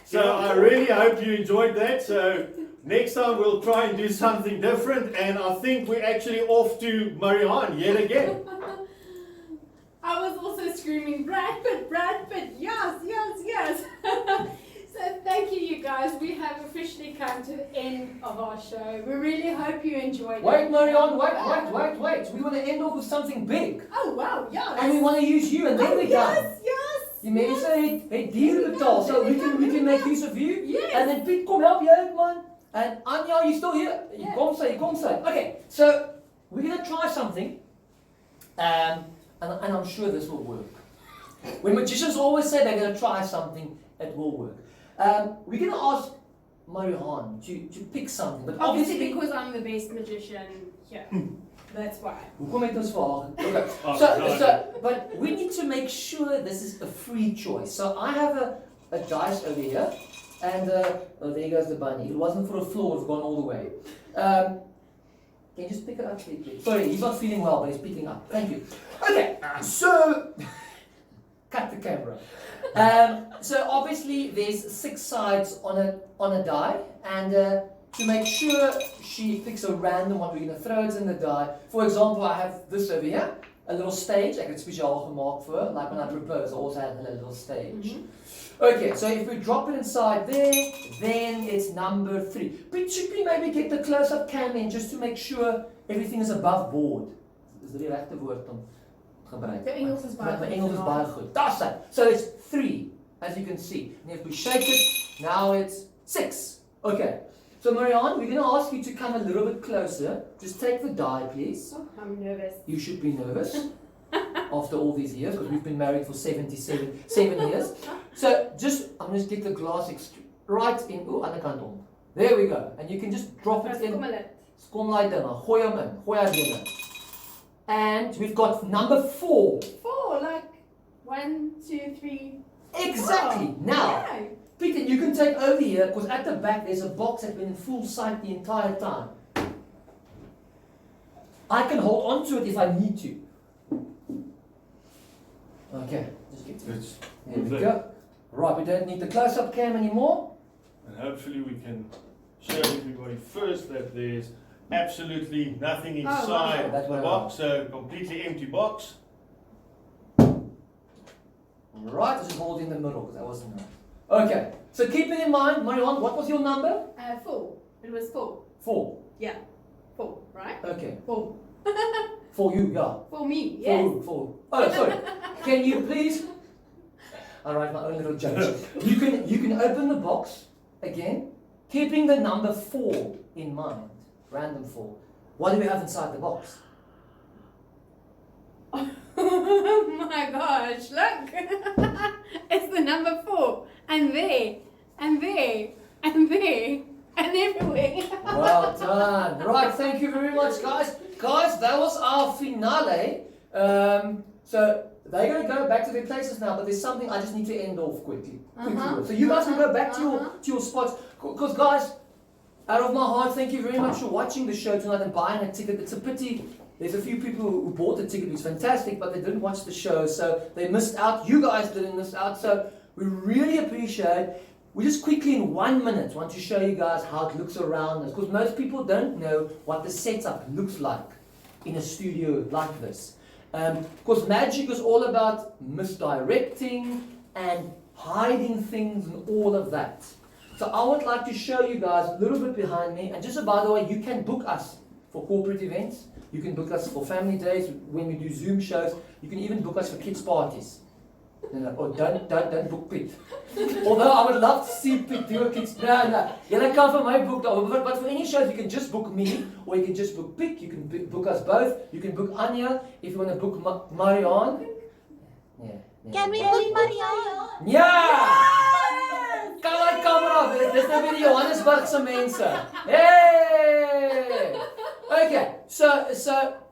So I really hope you enjoyed that. So next time we'll try and do something different, and I think we're actually off to Marianne yet again. I was also screaming, Brad Pitt, yes, yes, yes. So thank you guys. We have officially come to the end of our show. We really hope you enjoyed it. Wait, Marianne, wait. We want to end off with something big. Oh, wow, yes. And we want to use you, and then we're done. Yes. Die mense het diere betaal, so we can make use of you. Yes. And then Piet, kom help you out, man. And Anya, you still here? You come say. Okay, so we're going to try something. And I'm sure this will work. When magicians always say they're going to try something, it will work. We're going to ask Marianne to pick something. But obviously because I'm the best magician here. That's why. Hoekom het ons vir Okay. But we need to make sure this is a free choice. So I have a dice over here, and oh, there goes the bunny. If it wasn't for a floor, it's gone all the way. Can you just pick it up, please? Sorry, he's not feeling well, but he's picking up. Thank you. Okay, so cut the camera. So obviously there's 6 sides on a die, and to make sure she picks a random one, we're going to throw it in the die. For example, I have this over here, a little stage. I could speciaal gemaakt for, like when I propose, I also had a little stage. Okay, so if we drop it inside there, then it's number 3. But should we maybe get the close-up cam in just to make sure everything is above board? Is the regte woord om gebruik? The Engels is baie goed. My Engels is baie goed. That's it. So it's 3, as you can see. And if we shake it, now it's 6. Okay. So Marianne, we're going to ask you to come a little bit closer. Just take the die, please. Oh, I'm nervous. You should be nervous after all these years, because we've been married for 7 years. So I'm going to get the glass right in. Oh, ander kant om. There we go. And you can just drop it in. Kom like dinge. Gooi hom in. Gooi haar dinge. And we've got number 4. 4, like 1, 2, 3. Exactly. Oh, now. yeah. Peter, you can take over here, because at the back there's a box that's been in full sight the entire time. I can hold on to it if I need to. Okay, just get to it. There we go. Right, we don't need the close-up cam anymore. And hopefully we can show everybody first that there's absolutely nothing inside the box, so completely empty box. Right, just hold in the middle because that wasn't right. Okay, so keeping in mind, Marion, what was your number? 4. It was 4. 4. Yeah. 4, right? Okay. 4. For you, yeah. For me, yes. For. Oh, sorry. Can you please? I write my own little jokes. You can open the box again, keeping the number 4 in mind. Random 4. What do we have inside the box? Oh my gosh, look! It's the number 4. And there, and there, and there, and everywhere. Well done. Right, thank you very much, guys. Guys, that was our finale. So they're going to go back to their places now, but there's something I just need to end off quickly. So you guys can go back to your spots. Because, guys, out of my heart, thank you very much for watching the show tonight and buying a ticket. It's a pity. There's a few people who bought the ticket, which is fantastic, but they didn't watch the show, so they missed out. You guys didn't miss out, so we really appreciate. We just quickly in 1 minute want to show you guys how it looks around us, because most people don't know what the setup looks like in a studio like this. Because magic is all about misdirecting and hiding things and all of that. So I would like to show you guys a little bit behind me, and just by the way, you can book us for corporate events. You can book us for family days when we do Zoom shows. You can even book us for kids' parties. Or don't book Piet. Although I would love to see Piet do a kids. No. You can't for my book. But for any shows, you can just book me, or you can just book Piet. You can book us both. You can book Anya if you want to book Marion. Yeah. Can we book Marion? Yeah! Kijk camera. Dit is nou weer die Johannesburgse mense. Hey! Okay, so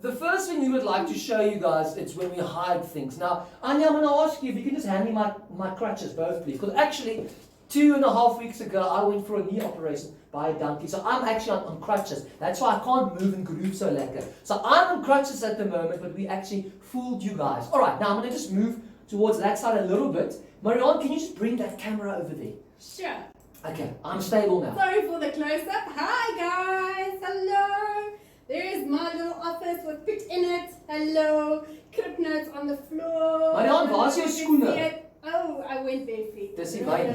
the first thing we would like to show you guys is when we hide things. Now, Anya, I'm going to ask you if you can just hand me my crutches, both please. Because actually, 2.5 weeks ago, I went for a knee operation by a donkey. So I'm actually on crutches. That's why I can't move and groove so lekker. So I'm on crutches at the moment, but we actually fooled you guys. Alright, now I'm going to just move towards that side a little bit. Marion, can you just bring that camera over there? Sure. Okay, I'm stable now. Sorry for the close-up. Hi guys, hello. There is my little office with Piet in it. Hello. Crib notes on the floor. Marion, waar is jou skoene? Oh, I went bare feet. Dis die fine.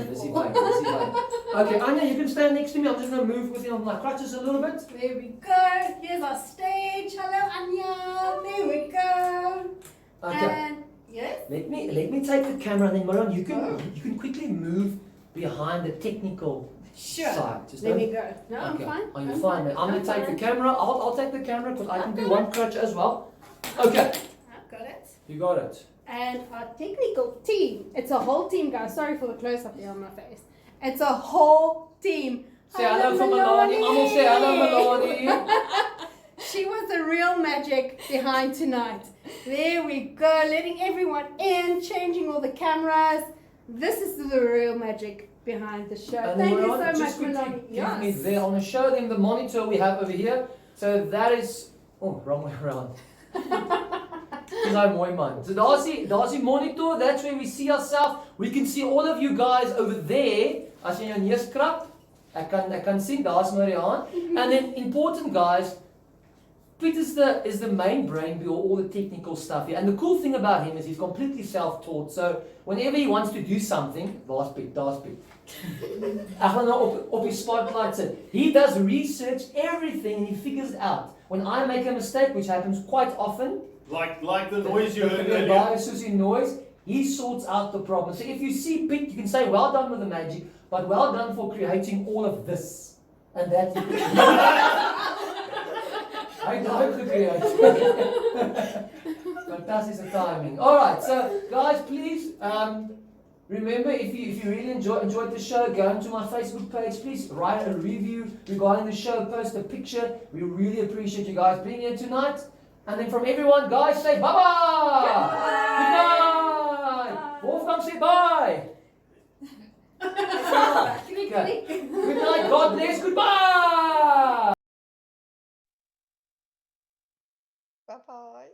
Okay, Anya, you can stand next to me. I'm just going to move with you on my crutches a little bit. There we go. Here's our stage. Hello, Anya. There we go. Okay. And yes. Let me take the camera, and then Marion, you can quickly move behind the technical side. Just Let me go. No, okay. I'm fine. Are you fine? I'm going to take the camera. I'll take the camera because I can do one crutch as well. Okay. I've got it. You got it. And our technical team. It's a whole team, guys. Sorry for the close-up there on my face. It's a whole team. Say hello for Melanie. I'm going to say hello, Melanie. She was the real magic behind tonight. There we go. Letting everyone in, changing all the cameras. This is the real magic behind the show. And Thank you Marion, so just much, quickly Melanie. give me there. I want to show them the monitor we have over here. So that is... Oh, wrong way around. Dis daai mooi man. So daar's die monitor, that's where we see ourselves. We can see all of you guys over there. As jy jou neus krap, ek kan sien daar's Marion. And then important guys, Piet is the main brain behind all the technical stuff here. And the cool thing about him is he's completely self-taught. So whenever he wants to do something, daar's Piet. Ek gaan nou op die spotlight sit. He does research everything and he figures it out. When I make a mistake, which happens quite often, like the noise you heard the earlier. noise, he sorts out the problem. So if you see Piet, you can say well done with the magic, but well done for creating all of this and that. I know to create. Fantastic timing. All right, so guys, please remember if you really enjoyed the show, go into my Facebook page. Please write a review regarding the show. Post a picture. We really appreciate you guys being here tonight. And then from everyone, guys, say bye-bye. Goodbye. Wolfgang, say bye. Okay. Good night. God bless. Goodbye. Bye-bye.